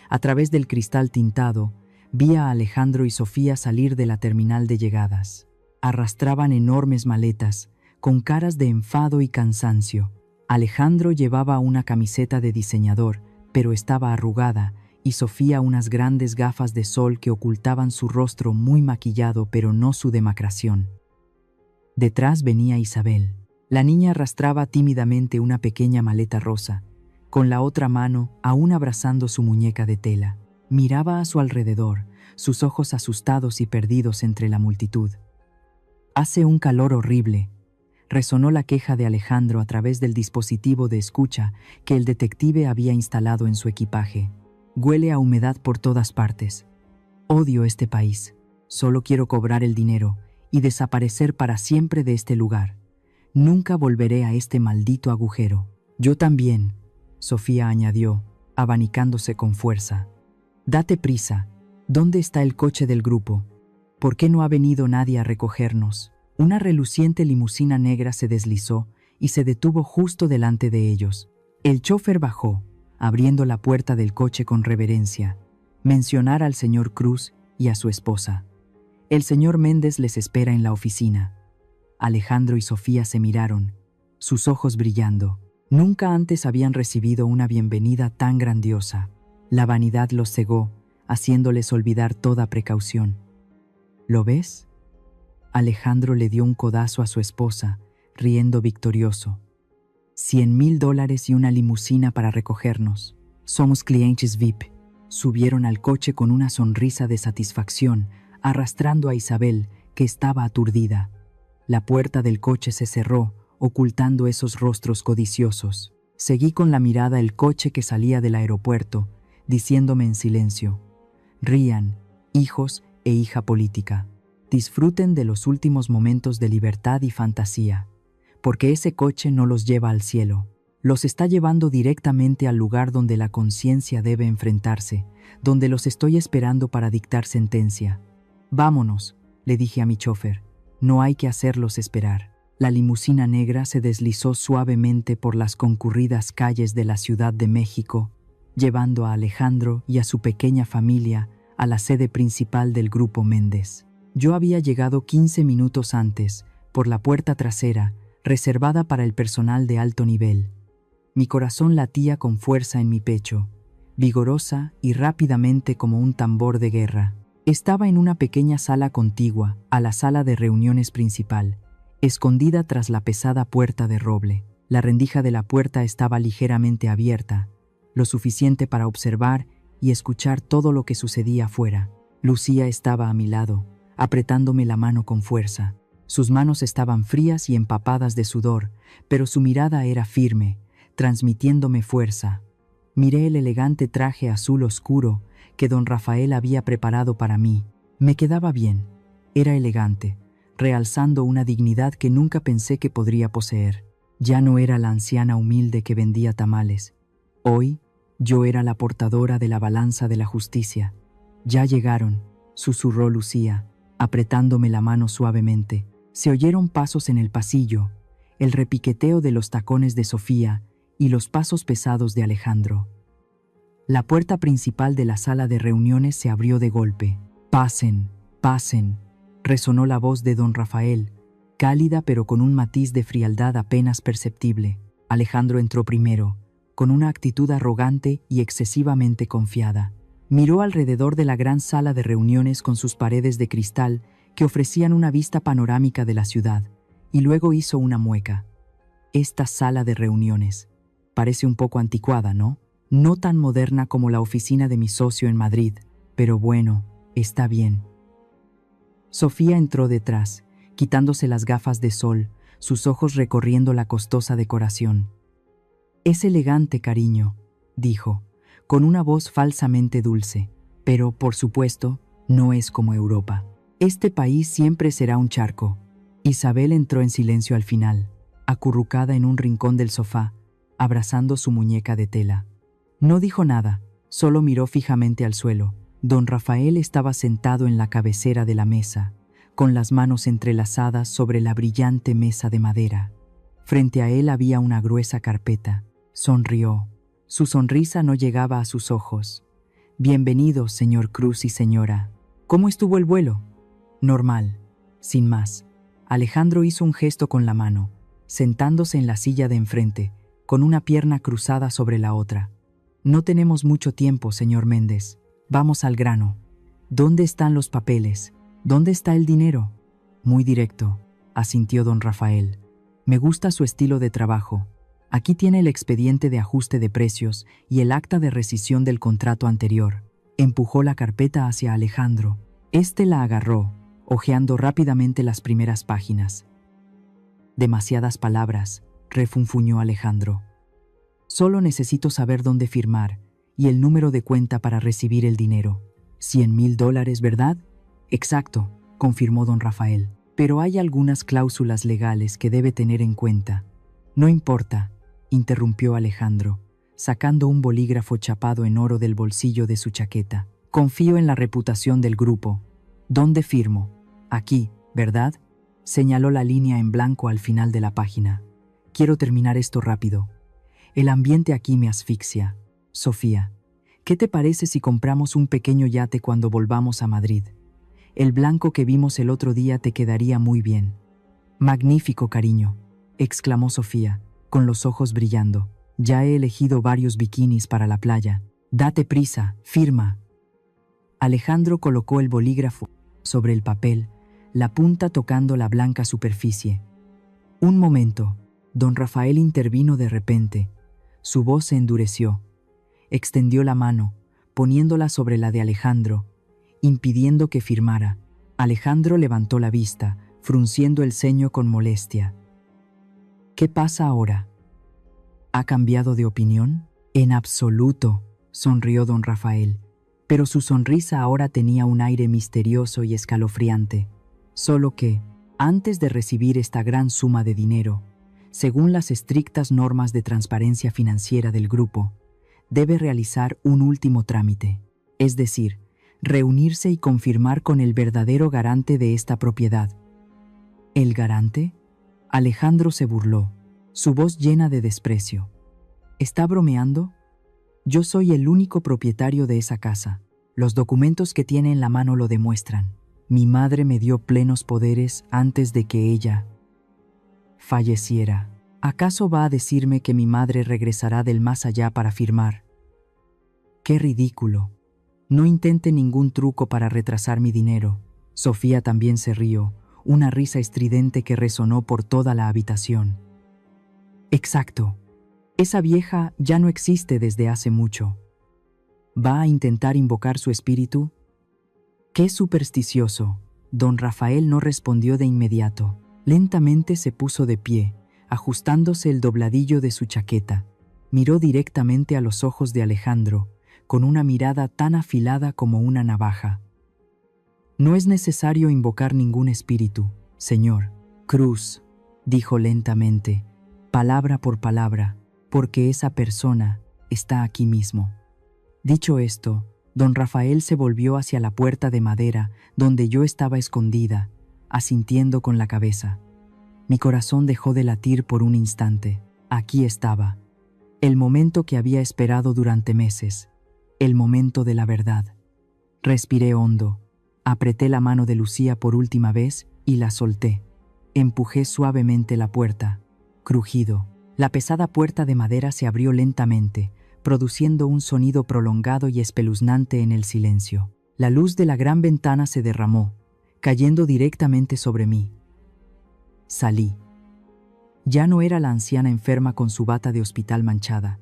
S2: A través del cristal tintado, vi a Alejandro y Sofía salir de la terminal de llegadas. Arrastraban enormes maletas, con caras de enfado y cansancio. Alejandro llevaba una camiseta de diseñador, pero estaba arrugada, y Sofía unas grandes gafas de sol que ocultaban su rostro muy maquillado, pero no su demacración. Detrás venía Isabel. La niña arrastraba tímidamente una pequeña maleta rosa, con la otra mano aún abrazando su muñeca de tela. Miraba a su alrededor, sus ojos asustados y perdidos entre la multitud. «Hace un calor horrible», resonó la queja de Alejandro a través del dispositivo de escucha que el detective había instalado en su equipaje. «Huele a humedad por todas partes. Odio este país. Solo quiero cobrar el dinero y desaparecer para siempre de este lugar. Nunca volveré a este maldito agujero». «Yo también», Sofía añadió, abanicándose con fuerza. «Date prisa. ¿Dónde está el coche del grupo? ¿Por qué no ha venido nadie a recogernos?» Una reluciente limusina negra se deslizó y se detuvo justo delante de ellos. El chofer bajó, abriendo la puerta del coche con reverencia. Mencionar al señor Cruz y a su esposa. El señor Méndez les espera en la oficina. Alejandro y Sofía se miraron, sus ojos brillando. Nunca antes habían recibido una bienvenida tan grandiosa. La vanidad los cegó, haciéndoles olvidar toda precaución. ¿Lo ves? Alejandro le dio un codazo a su esposa, riendo victorioso. $100,000 y una limusina para recogernos. Somos clientes VIP. Subieron al coche con una sonrisa de satisfacción, arrastrando a Isabel, que estaba aturdida. La puerta del coche se cerró, ocultando esos rostros codiciosos. Seguí con la mirada el coche que salía del aeropuerto, diciéndome en silencio: rían, hijos e hija política. Disfruten de los últimos momentos de libertad y fantasía, porque ese coche no los lleva al cielo. Los está llevando directamente al lugar donde la conciencia debe enfrentarse, donde los estoy esperando para dictar sentencia. Vámonos, le dije a mi chofer. No hay que hacerlos esperar. La limusina negra se deslizó suavemente por las concurridas calles de la Ciudad de México, llevando a Alejandro y a su pequeña familia a la sede principal del Grupo Méndez. Yo había llegado 15 minutos antes, por la puerta trasera, reservada para el personal de alto nivel. Mi corazón latía con fuerza en mi pecho, vigorosa y rápidamente como un tambor de guerra. Estaba en una pequeña sala contigua a la sala de reuniones principal, escondida tras la pesada puerta de roble. La rendija de la puerta estaba ligeramente abierta, lo suficiente para observar y escuchar todo lo que sucedía afuera. Lucía estaba a mi lado, apretándome la mano con fuerza. Sus manos estaban frías y empapadas de sudor, pero su mirada era firme, transmitiéndome fuerza. Miré el elegante traje azul oscuro que don Rafael había preparado para mí. Me quedaba bien, era elegante, realzando una dignidad que nunca pensé que podría poseer. Ya no era la anciana humilde que vendía tamales. Hoy, yo era la portadora de la balanza de la justicia. Ya llegaron, susurró Lucía, apretándome la mano suavemente. Se oyeron pasos en el pasillo, el repiqueteo de los tacones de Sofía y los pasos pesados de Alejandro. La puerta principal de la sala de reuniones se abrió de golpe. «Pasen, pasen», resonó la voz de don Rafael, cálida pero con un matiz de frialdad apenas perceptible. Alejandro entró primero, con una actitud arrogante y excesivamente confiada. Miró alrededor de la gran sala de reuniones con sus paredes de cristal que ofrecían una vista panorámica de la ciudad, y luego hizo una mueca. Esta sala de reuniones parece un poco anticuada, ¿no? No tan moderna como la oficina de mi socio en Madrid, pero bueno, está bien. Sofía entró detrás, quitándose las gafas de sol, sus ojos recorriendo la costosa decoración. «Es elegante, cariño», dijo, con una voz falsamente dulce, «pero, por supuesto, no es como Europa. Este país siempre será un charco». Isabel entró en silencio al final, acurrucada en un rincón del sofá, abrazando su muñeca de tela. No dijo nada, solo miró fijamente al suelo. Don Rafael estaba sentado en la cabecera de la mesa, con las manos entrelazadas sobre la brillante mesa de madera. Frente a él había una gruesa carpeta. Sonrió. Su sonrisa no llegaba a sus ojos. «Bienvenidos, señor Cruz y señora. ¿Cómo estuvo el vuelo?» «Normal, sin más». Alejandro hizo un gesto con la mano, sentándose en la silla de enfrente, con una pierna cruzada sobre la otra. «No tenemos mucho tiempo, señor Méndez. Vamos al grano. ¿Dónde están los papeles? ¿Dónde está el dinero?» «Muy directo», asintió don Rafael. «Me gusta su estilo de trabajo. Aquí tiene el expediente de ajuste de precios y el acta de rescisión del contrato anterior». Empujó la carpeta hacia Alejandro. Este la agarró, hojeando rápidamente las primeras páginas. «Demasiadas palabras», refunfuñó Alejandro. «Solo necesito saber dónde firmar y el número de cuenta para recibir el dinero». $100,000, ¿verdad? «Exacto», confirmó don Rafael. «Pero hay algunas cláusulas legales que debe tener en cuenta». «No importa», interrumpió Alejandro, sacando un bolígrafo chapado en oro del bolsillo de su chaqueta. «Confío en la reputación del grupo. ¿Dónde firmo?» «Aquí, ¿verdad?», señaló la línea en blanco al final de la página. «Quiero terminar esto rápido». El ambiente aquí me asfixia. Sofía, ¿qué te parece si compramos un pequeño yate cuando volvamos a Madrid? El blanco que vimos el otro día te quedaría muy bien. Magnífico, cariño, exclamó Sofía, con los ojos brillando. Ya he elegido varios bikinis para la playa. Date prisa, firma. Alejandro colocó el bolígrafo sobre el papel, la punta tocando la blanca superficie. Un momento, don Rafael intervino de repente. Su voz se endureció. Extendió la mano, poniéndola sobre la de Alejandro, impidiendo que firmara. Alejandro levantó la vista, frunciendo el ceño con molestia. ¿Qué pasa ahora? ¿Ha cambiado de opinión? En absoluto, sonrió don Rafael, pero su sonrisa ahora tenía un aire misterioso y escalofriante. Solo que, antes de recibir esta gran suma de dinero, según las estrictas normas de transparencia financiera del grupo, debe realizar un último trámite, es decir, reunirse y confirmar con el verdadero garante de esta propiedad. ¿El garante? Alejandro se burló, su voz llena de desprecio. ¿Está bromeando? Yo soy el único propietario de esa casa. Los documentos que tiene en la mano lo demuestran. Mi madre me dio plenos poderes antes de que ella falleciera. ¿Acaso va a decirme que mi madre regresará del más allá para firmar? ¡Qué ridículo! No intente ningún truco para retrasar mi dinero. Sofía también se rió, una risa estridente que resonó por toda la habitación. Exacto. Esa vieja ya no existe desde hace mucho. ¿Va a intentar invocar su espíritu? ¡Qué supersticioso! Don Rafael no respondió de inmediato. Lentamente se puso de pie, ajustándose el dobladillo de su chaqueta. Miró directamente a los ojos de Alejandro, con una mirada tan afilada como una navaja. No es necesario invocar ningún espíritu, señor. Cruz, dijo lentamente, palabra por palabra, porque esa persona está aquí mismo. Dicho esto, don Rafael se volvió hacia la puerta de madera donde yo estaba escondida, asintiendo con la cabeza. Mi corazón dejó de latir por un instante. Aquí estaba, el momento que había esperado durante meses, el momento de la verdad. Respiré hondo, apreté la mano de Lucía por última vez y la solté. Empujé suavemente la puerta. Crujido. La pesada puerta de madera se abrió lentamente, produciendo un sonido prolongado y espeluznante en el silencio. La luz de la gran ventana se derramó, cayendo directamente sobre mí. Salí. Ya no era la anciana enferma con su bata de hospital manchada.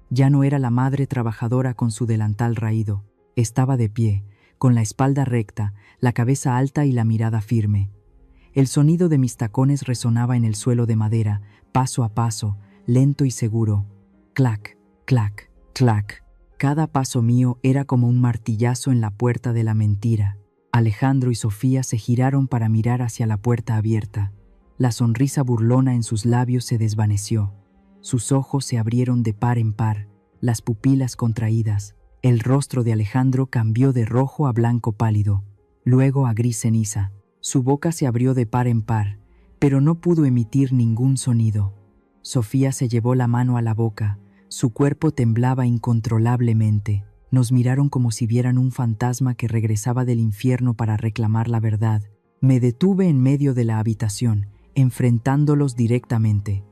S2: Ya no era la madre trabajadora con su delantal raído. Estaba de pie, con la espalda recta, la cabeza alta y la mirada firme. El sonido de mis tacones resonaba en el suelo de madera, paso a paso, lento y seguro. Clac, clac, clac. Cada paso mío era como un martillazo en la puerta de la mentira. Alejandro y Sofía se giraron para mirar hacia la puerta abierta. La sonrisa burlona en sus labios se desvaneció. Sus ojos se abrieron de par en par, las pupilas contraídas. El rostro de Alejandro cambió de rojo a blanco pálido, luego a gris ceniza. Su boca se abrió de par en par, pero no pudo emitir ningún sonido. Sofía se llevó la mano a la boca, su cuerpo temblaba incontrolablemente. Nos miraron como si vieran un fantasma que regresaba del infierno para reclamar la verdad. Me detuve en medio de la habitación, enfrentándolos directamente.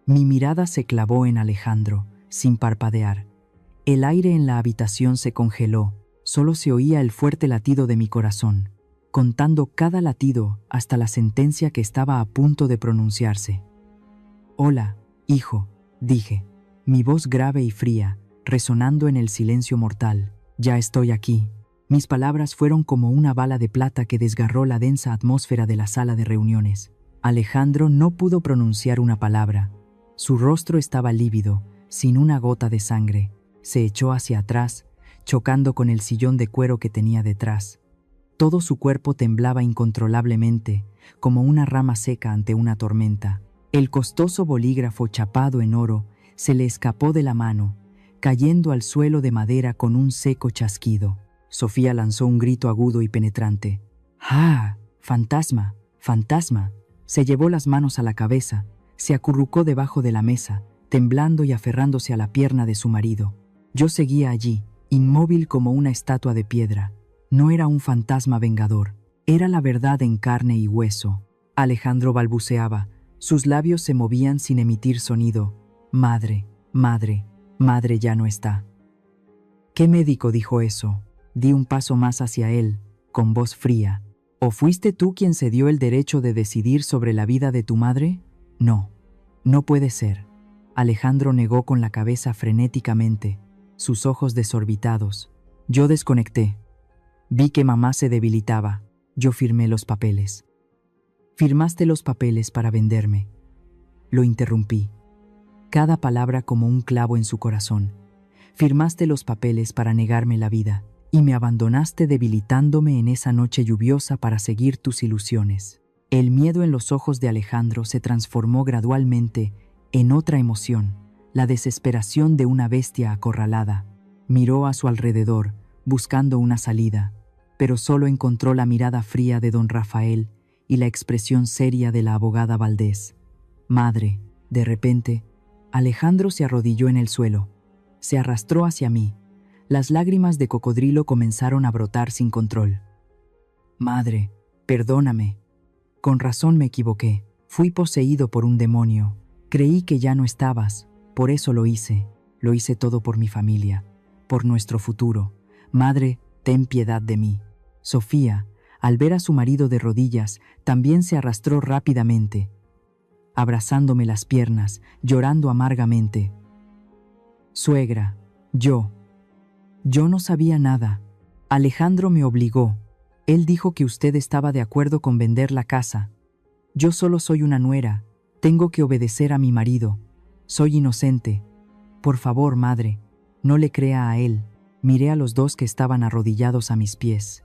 S2: Mi mirada se clavó en Alejandro, sin parpadear. El aire en la habitación se congeló, solo se oía el fuerte latido de mi corazón, contando cada latido hasta la sentencia que estaba a punto de pronunciarse. «Hola, hijo», dije, mi voz grave y fría, resonando en el silencio mortal. «Ya estoy aquí». Mis palabras fueron como una bala de plata que desgarró la densa atmósfera de la sala de reuniones. Alejandro no pudo pronunciar una palabra. Su rostro estaba lívido, sin una gota de sangre. Se echó hacia atrás, chocando con el sillón de cuero que tenía detrás. Todo su cuerpo temblaba incontrolablemente, como una rama seca ante una tormenta. El costoso bolígrafo chapado en oro se le escapó de la mano, cayendo al suelo de madera con un seco chasquido. Sofía lanzó un grito agudo y penetrante. ¡Ah! ¡Fantasma! ¡Fantasma! Se llevó las manos a la cabeza, se acurrucó debajo de la mesa, temblando y aferrándose a la pierna de su marido. Yo seguía allí, inmóvil como una estatua de piedra. No era un fantasma vengador, era la verdad en carne y hueso. Alejandro balbuceaba, sus labios se movían sin emitir sonido. Madre, madre, madre ya no está. ¿Qué médico dijo eso? Di un paso más hacia él, con voz fría. ¿O fuiste tú quien se dio el derecho de decidir sobre la vida de tu madre? No, no puede ser. Alejandro negó con la cabeza frenéticamente, sus ojos desorbitados. Yo desconecté. Vi que mamá se debilitaba. Yo firmé los papeles. Firmaste los papeles para venderme. Lo interrumpí. Cada palabra como un clavo en su corazón. Firmaste los papeles para negarme la vida y me abandonaste debilitándome en esa noche lluviosa para seguir tus ilusiones. El miedo en los ojos de Alejandro se transformó gradualmente en otra emoción, la desesperación de una bestia acorralada. Miró a su alrededor, buscando una salida, pero solo encontró la mirada fría de don Rafael y la expresión seria de la abogada Valdés. Madre, de repente, Alejandro se arrodilló en el suelo. Se arrastró hacia mí. Las lágrimas de cocodrilo comenzaron a brotar sin control. Madre, perdóname. Con razón me equivoqué. Fui poseído por un demonio. Creí que ya no estabas. Por eso lo hice. Lo hice todo por mi familia, por nuestro futuro. Madre, ten piedad de mí. Sofía, al ver a su marido de rodillas, también se arrastró rápidamente, abrazándome las piernas, llorando amargamente. Suegra, yo no sabía nada. Alejandro me obligó. Él dijo que usted estaba de acuerdo con vender la casa. Yo solo soy una nuera. Tengo que obedecer a mi marido. Soy inocente. Por favor, madre, no le crea a él. Miré a los dos que estaban arrodillados a mis pies.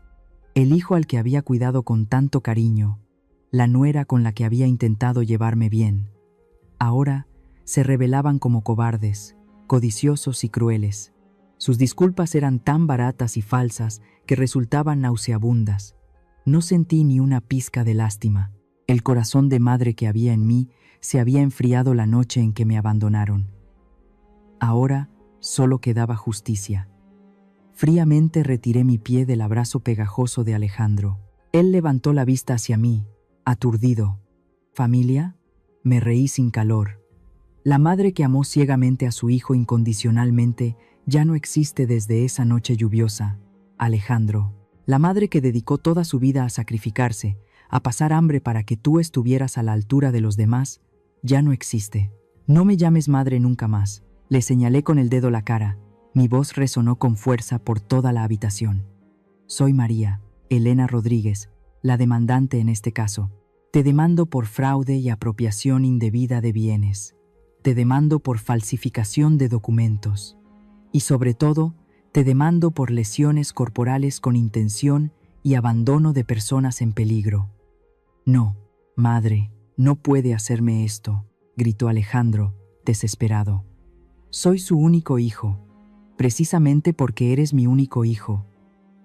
S2: El hijo al que había cuidado con tanto cariño, la nuera con la que había intentado llevarme bien. Ahora se revelaban como cobardes, codiciosos y crueles. Sus disculpas eran tan baratas y falsas que resultaban nauseabundas. No sentí ni una pizca de lástima. El corazón de madre que había en mí se había enfriado la noche en que me abandonaron. Ahora solo quedaba justicia. Fríamente retiré mi pie del abrazo pegajoso de Alejandro. Él levantó la vista hacia mí, aturdido. ¿Familia? Me reí sin calor. La madre que amó ciegamente a su hijo incondicionalmente ya no existe desde esa noche lluviosa. Alejandro, la madre que dedicó toda su vida a sacrificarse, a pasar hambre para que tú estuvieras a la altura de los demás, ya no existe. No me llames madre nunca más. Le señalé con el dedo la cara. Mi voz resonó con fuerza por toda la habitación. Soy María Elena Rodríguez, la demandante en este caso. Te demando por fraude y apropiación indebida de bienes. Te demando por falsificación de documentos. Y sobre todo, te demando por lesiones corporales con intención y abandono de personas en peligro. No, madre, no puede hacerme esto, gritó Alejandro, desesperado. Soy su único hijo. Precisamente porque eres mi único hijo.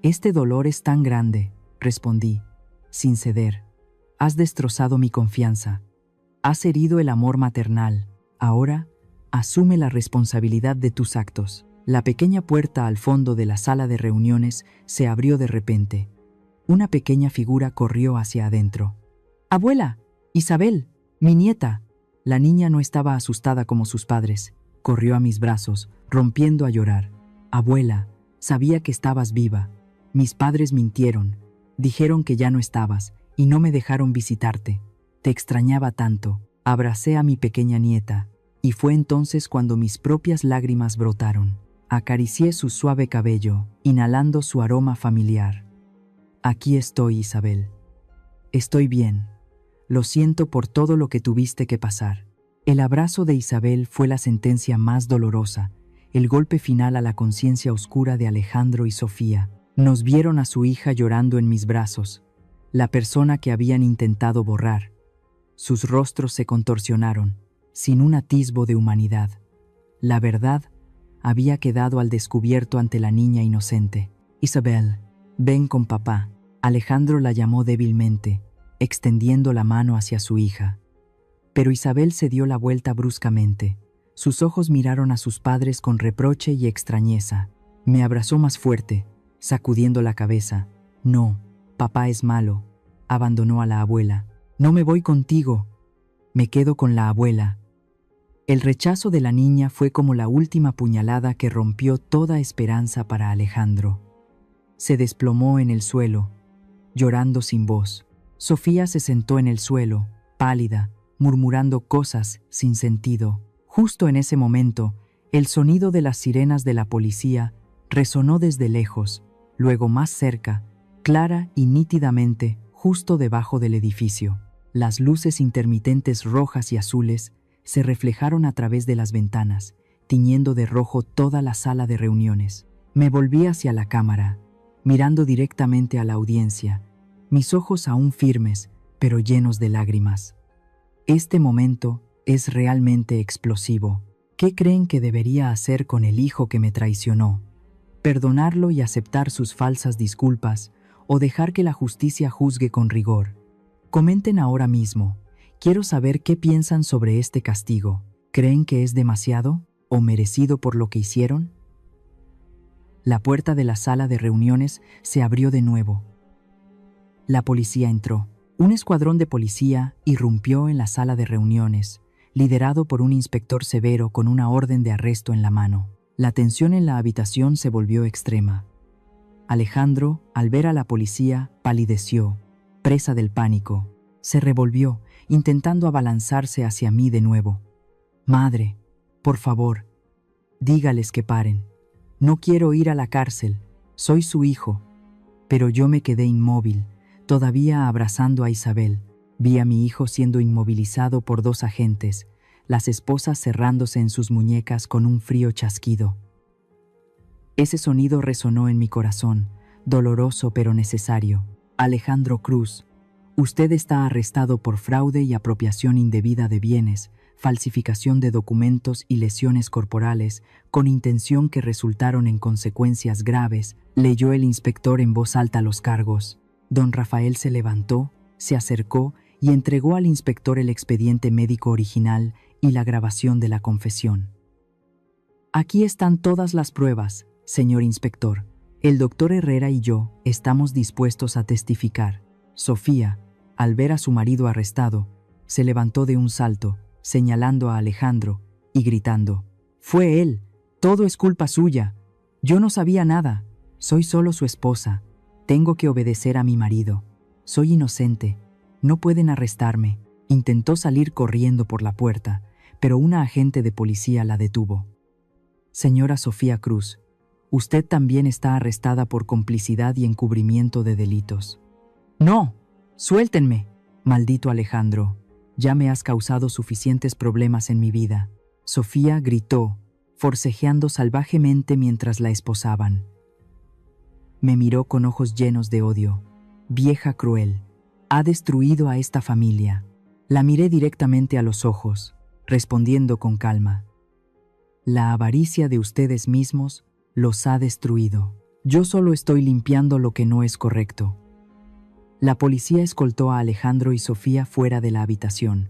S2: Este dolor es tan grande, respondí, sin ceder. Has destrozado mi confianza. Has herido el amor maternal. Ahora, asume la responsabilidad de tus actos. La pequeña puerta al fondo de la sala de reuniones se abrió de repente. Una pequeña figura corrió hacia adentro. ¡Abuela! ¡Isabel! ¡Mi nieta! La niña no estaba asustada como sus padres. Corrió a mis brazos, rompiendo a llorar. Abuela, sabía que estabas viva. Mis padres mintieron. Dijeron que ya no estabas y no me dejaron visitarte. Te extrañaba tanto. Abracé a mi pequeña nieta y fue entonces cuando mis propias lágrimas brotaron. Acaricié su suave cabello, inhalando su aroma familiar. Aquí estoy, Isabel. Estoy bien. Lo siento por todo lo que tuviste que pasar. El abrazo de Isabel fue la sentencia más dolorosa, el golpe final a la conciencia oscura de Alejandro y Sofía. Nos vieron a su hija llorando en mis brazos, la persona que habían intentado borrar. Sus rostros se contorsionaron, sin un atisbo de humanidad. La verdad había quedado al descubierto ante la niña inocente. Isabel, ven con papá. Alejandro la llamó débilmente, extendiendo la mano hacia su hija. Pero Isabel se dio la vuelta bruscamente. Sus ojos miraron a sus padres con reproche y extrañeza. Me abrazó más fuerte, sacudiendo la cabeza. No, papá es malo. Abandonó a la abuela. No me voy contigo. Me quedo con la abuela. El rechazo de la niña fue como la última puñalada que rompió toda esperanza para Alejandro. Se desplomó en el suelo, llorando sin voz. Sofía se sentó en el suelo, pálida, murmurando cosas sin sentido. Justo en ese momento, el sonido de las sirenas de la policía resonó desde lejos, luego más cerca, clara y nítidamente, justo debajo del edificio. Las luces intermitentes rojas y azules se reflejaron a través de las ventanas, tiñendo de rojo toda la sala de reuniones. Me volví hacia la cámara, mirando directamente a la audiencia, mis ojos aún firmes, pero llenos de lágrimas. Este momento es realmente explosivo. ¿Qué creen que debería hacer con el hijo que me traicionó? ¿Perdonarlo y aceptar sus falsas disculpas o dejar que la justicia juzgue con rigor? Comenten ahora mismo. Quiero saber qué piensan sobre este castigo. ¿Creen que es demasiado o merecido por lo que hicieron? La puerta de la sala de reuniones se abrió de nuevo. La policía entró. Un escuadrón de policía irrumpió en la sala de reuniones, liderado por un inspector severo con una orden de arresto en la mano. La tensión en la habitación se volvió extrema. Alejandro, al ver a la policía, palideció, presa del pánico. Se revolvió, intentando abalanzarse hacia mí de nuevo. «Madre, por favor, dígales que paren. No quiero ir a la cárcel, soy su hijo». Pero yo me quedé inmóvil, todavía abrazando a Isabel. Vi a mi hijo siendo inmovilizado por 2 agentes, las esposas cerrándose en sus muñecas con un frío chasquido. Ese sonido resonó en mi corazón, doloroso pero necesario. «Alejandro Cruz, usted está arrestado por fraude y apropiación indebida de bienes, falsificación de documentos y lesiones corporales con intención que resultaron en consecuencias graves», leyó el inspector en voz alta los cargos. Don Rafael se levantó, se acercó y entregó al inspector el expediente médico original y la grabación de la confesión. «Aquí están todas las pruebas, señor inspector. El doctor Herrera y yo estamos dispuestos a testificar». Sofía, al ver a su marido arrestado, se levantó de un salto, señalando a Alejandro y gritando: «Fue él, todo es culpa suya. Yo no sabía nada, soy solo su esposa. Tengo que obedecer a mi marido. Soy inocente, no pueden arrestarme». Intentó salir corriendo por la puerta, pero una agente de policía la detuvo. «Señora Sofía Cruz, usted también está arrestada por complicidad y encubrimiento de delitos». «No, suéltenme». «Maldito Alejandro, ya me has causado suficientes problemas en mi vida». Sofía gritó, forcejeando salvajemente mientras la esposaban. Me miró con ojos llenos de odio. «Vieja cruel, ha destruido a esta familia». La miré directamente a los ojos, respondiendo con calma: «La avaricia de ustedes mismos los ha destruido. Yo solo estoy limpiando lo que no es correcto». La policía escoltó a Alejandro y Sofía fuera de la habitación.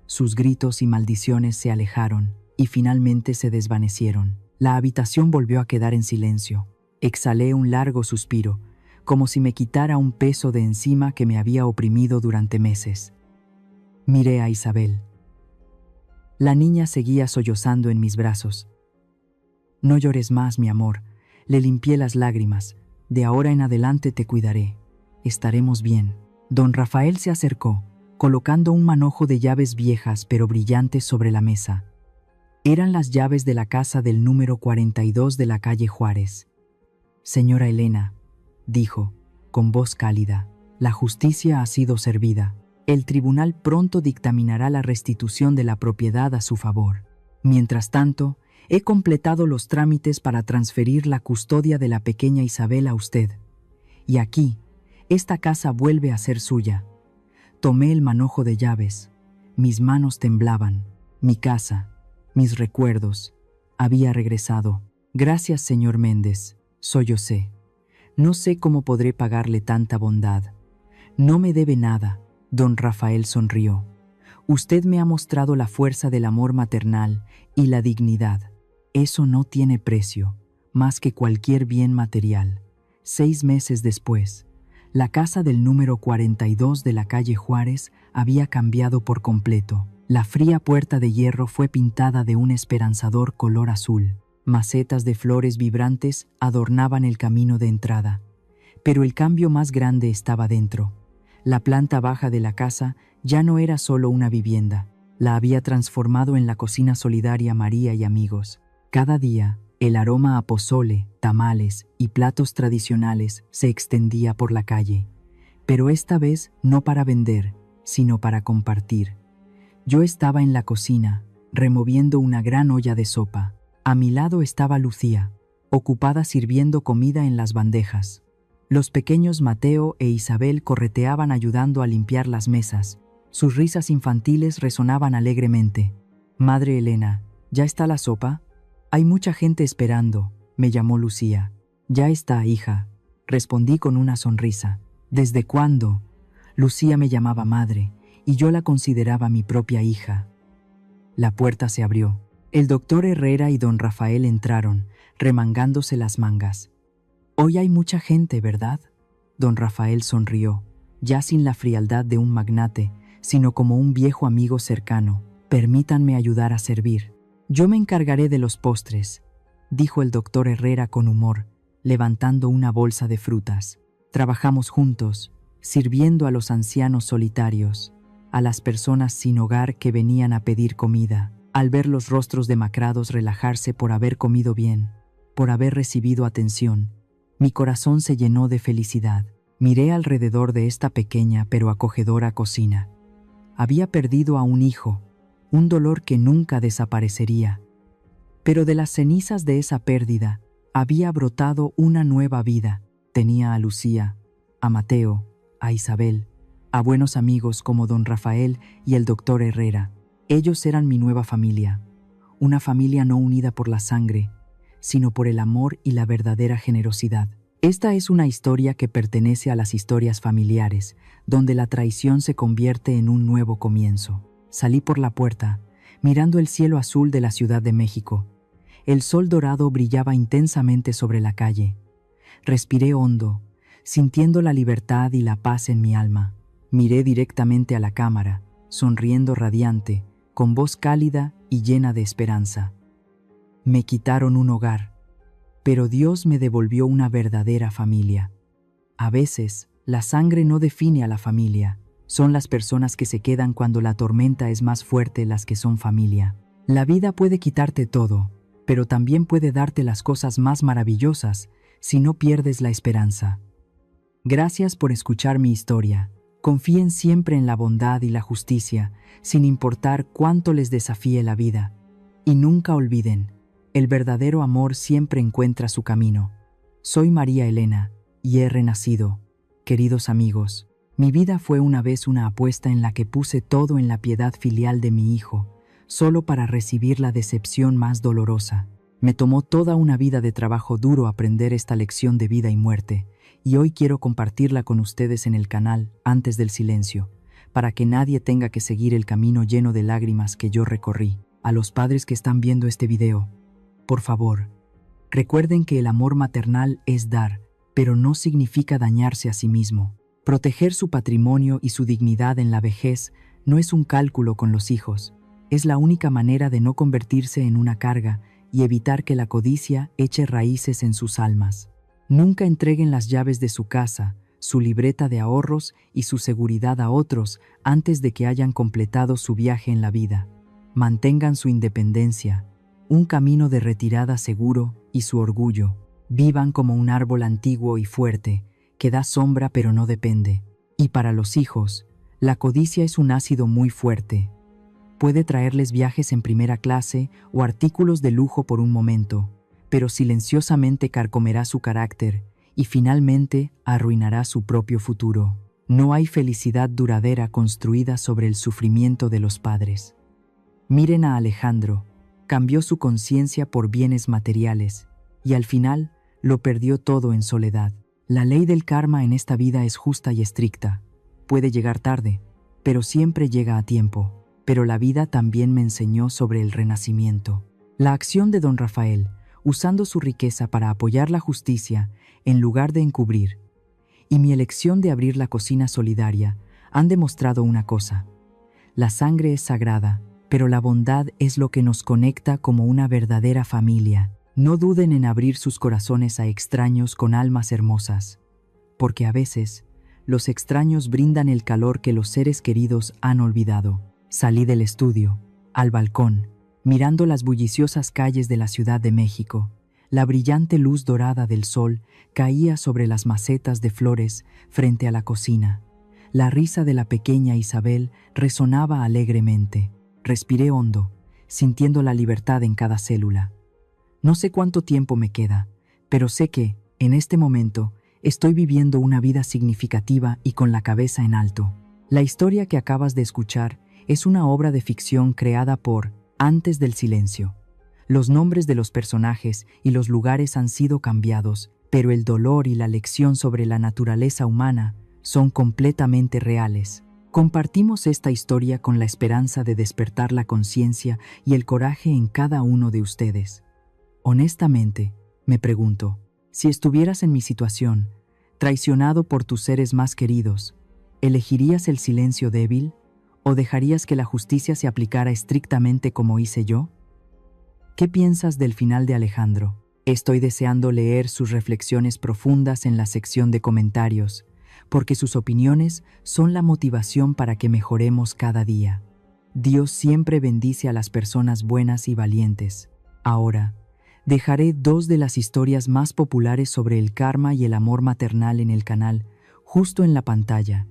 S2: Sus gritos y maldiciones se alejaron y finalmente se desvanecieron. La habitación volvió a quedar en silencio. Exhalé un largo suspiro, como si me quitara un peso de encima que me había oprimido durante meses. Miré a Isabel. La niña seguía sollozando en mis brazos. «No llores más, mi amor», le limpié las lágrimas. «De ahora en adelante te cuidaré. Estaremos bien». Don Rafael se acercó, colocando un manojo de llaves viejas pero brillantes sobre la mesa. Eran las llaves de la casa del número 42 de la calle Juárez. «Señora Elena», dijo, con voz cálida, «la justicia ha sido servida. El tribunal pronto dictaminará la restitución de la propiedad a su favor. Mientras tanto, he completado los trámites para transferir la custodia de la pequeña Isabel a usted. Y aquí, esta casa vuelve a ser suya». Tomé el manojo de llaves. Mis manos temblaban. Mi casa, mis recuerdos, había regresado. «Gracias, señor Méndez», sollocé. «No sé cómo podré pagarle tanta bondad». «No me debe nada». Don Rafael sonrió. Usted me ha mostrado la fuerza del amor maternal y la dignidad. Eso no tiene precio, más que cualquier bien material. 6 meses después, la casa del número 42 de la calle Juárez había cambiado por completo. La fría puerta de hierro fue pintada de un esperanzador color azul. Macetas de flores vibrantes adornaban el camino de entrada. Pero el cambio más grande estaba dentro. La planta baja de la casa ya no era solo una vivienda. La había transformado en la cocina solidaria María y amigos. Cada día, el aroma a pozole, tamales y platos tradicionales se extendía por la calle. Pero esta vez no para vender, sino para compartir. Yo estaba en la cocina, removiendo una gran olla de sopa. A mi lado estaba Lucía, ocupada sirviendo comida en las bandejas. Los pequeños Mateo e Isabel correteaban ayudando a limpiar las mesas. Sus risas infantiles resonaban alegremente. «Madre Elena, ¿ya está la sopa? Hay mucha gente esperando», me llamó Lucía. «Ya está, hija», respondí con una sonrisa. «¿Desde cuándo?» Lucía me llamaba madre, y yo la consideraba mi propia hija. La puerta se abrió. El doctor Herrera y don Rafael entraron, remangándose las mangas. «Hoy hay mucha gente, ¿verdad?». Don Rafael sonrió, ya sin la frialdad de un magnate, sino como un viejo amigo cercano. «Permítanme ayudar a servir». «Yo me encargaré de los postres», dijo el doctor Herrera con humor, levantando una bolsa de frutas. Trabajamos juntos, sirviendo a los ancianos solitarios, a las personas sin hogar que venían a pedir comida. Al ver los rostros demacrados relajarse por haber comido bien, por haber recibido atención, mi corazón se llenó de felicidad. Miré alrededor de esta pequeña pero acogedora cocina. Había perdido a un hijo, un dolor que nunca desaparecería. Pero de las cenizas de esa pérdida había brotado una nueva vida. Tenía a Lucía, a Mateo, a Isabel, a buenos amigos como don Rafael y el doctor Herrera. Ellos eran mi nueva familia, una familia no unida por la sangre, sino por el amor y la verdadera generosidad. Esta es una historia que pertenece a las historias familiares, donde la traición se convierte en un nuevo comienzo. Salí por la puerta, mirando el cielo azul de la Ciudad de México. El sol dorado brillaba intensamente sobre la calle. Respiré hondo, sintiendo la libertad y la paz en mi alma. Miré directamente a la cámara, sonriendo radiante, con voz cálida y llena de esperanza. Me quitaron un hogar, pero Dios me devolvió una verdadera familia. A veces, la sangre no define a la familia. Son las personas que se quedan cuando la tormenta es más fuerte las que son familia. La vida puede quitarte todo, pero también puede darte las cosas más maravillosas si no pierdes la esperanza. Gracias por escuchar mi historia. Confíen siempre en la bondad y la justicia, sin importar cuánto les desafíe la vida. Y nunca olviden, el verdadero amor siempre encuentra su camino. Soy María Elena, y he renacido. Queridos amigos, mi vida fue una vez una apuesta en la que puse todo en la piedad filial de mi hijo, solo para recibir la decepción más dolorosa. Me tomó toda una vida de trabajo duro aprender esta lección de vida y muerte, y hoy quiero compartirla con ustedes en el canal Antes del Silencio, para que nadie tenga que seguir el camino lleno de lágrimas que yo recorrí. A los padres que están viendo este video, por favor, recuerden que el amor maternal es dar, pero no significa dañarse a sí mismo. Proteger su patrimonio y su dignidad en la vejez no es un cálculo con los hijos, es la única manera de no convertirse en una carga y evitar que la codicia eche raíces en sus almas. Nunca entreguen las llaves de su casa, su libreta de ahorros y su seguridad a otros antes de que hayan completado su viaje en la vida. Mantengan su independencia, un camino de retirada seguro y su orgullo. Vivan como un árbol antiguo y fuerte, que da sombra pero no depende. Y para los hijos, la codicia es un ácido muy fuerte. Puede traerles viajes en primera clase o artículos de lujo por un momento, pero silenciosamente carcomerá su carácter y finalmente arruinará su propio futuro. No hay felicidad duradera construida sobre el sufrimiento de los padres. Miren a Alejandro, cambió su conciencia por bienes materiales y al final lo perdió todo en soledad. La ley del karma en esta vida es justa y estricta. Puede llegar tarde, pero siempre llega a tiempo. pero la vida también me enseñó sobre el renacimiento. La acción de don Rafael, usando su riqueza para apoyar la justicia en lugar de encubrir, y mi elección de abrir la cocina solidaria han demostrado una cosa: la sangre es sagrada, pero la bondad es lo que nos conecta como una verdadera familia. No duden en abrir sus corazones a extraños con almas hermosas, porque a veces los extraños brindan el calor que los seres queridos han olvidado. Salí del estudio, al balcón, mirando las bulliciosas calles de la Ciudad de México. La brillante luz dorada del sol caía sobre las macetas de flores frente a la cocina. La risa de la pequeña Isabel resonaba alegremente. Respiré hondo, sintiendo la libertad en cada célula. No sé cuánto tiempo me queda, pero sé que, en este momento, estoy viviendo una vida significativa y con la cabeza en alto. La historia que acabas de escuchar es una obra de ficción creada por Antes del Silencio. Los nombres de los personajes y los lugares han sido cambiados, pero el dolor y la lección sobre la naturaleza humana son completamente reales. Compartimos esta historia con la esperanza de despertar la conciencia y el coraje en cada uno de ustedes. Honestamente, me pregunto, si estuvieras en mi situación, traicionado por tus seres más queridos, ¿elegirías el silencio débil o dejarías que la justicia se aplicara estrictamente como hice yo? ¿Qué piensas del final de Alejandro? Estoy deseando leer sus reflexiones profundas en la sección de comentarios, porque sus opiniones son la motivación para que mejoremos cada día. Dios siempre bendice a las personas buenas y valientes. Ahora, dejaré 2 de las historias más populares sobre el karma y el amor maternal en el canal, justo en la pantalla.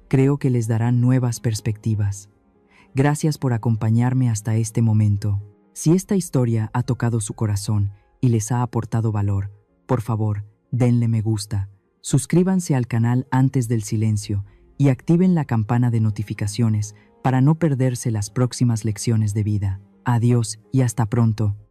S2: Creo que les darán nuevas perspectivas. Gracias por acompañarme hasta este momento. Si esta historia ha tocado su corazón y les ha aportado valor, por favor, denle me gusta, suscríbanse al canal Antes del Silencio y activen la campana de notificaciones para no perderse las próximas lecciones de vida. Adiós y hasta pronto.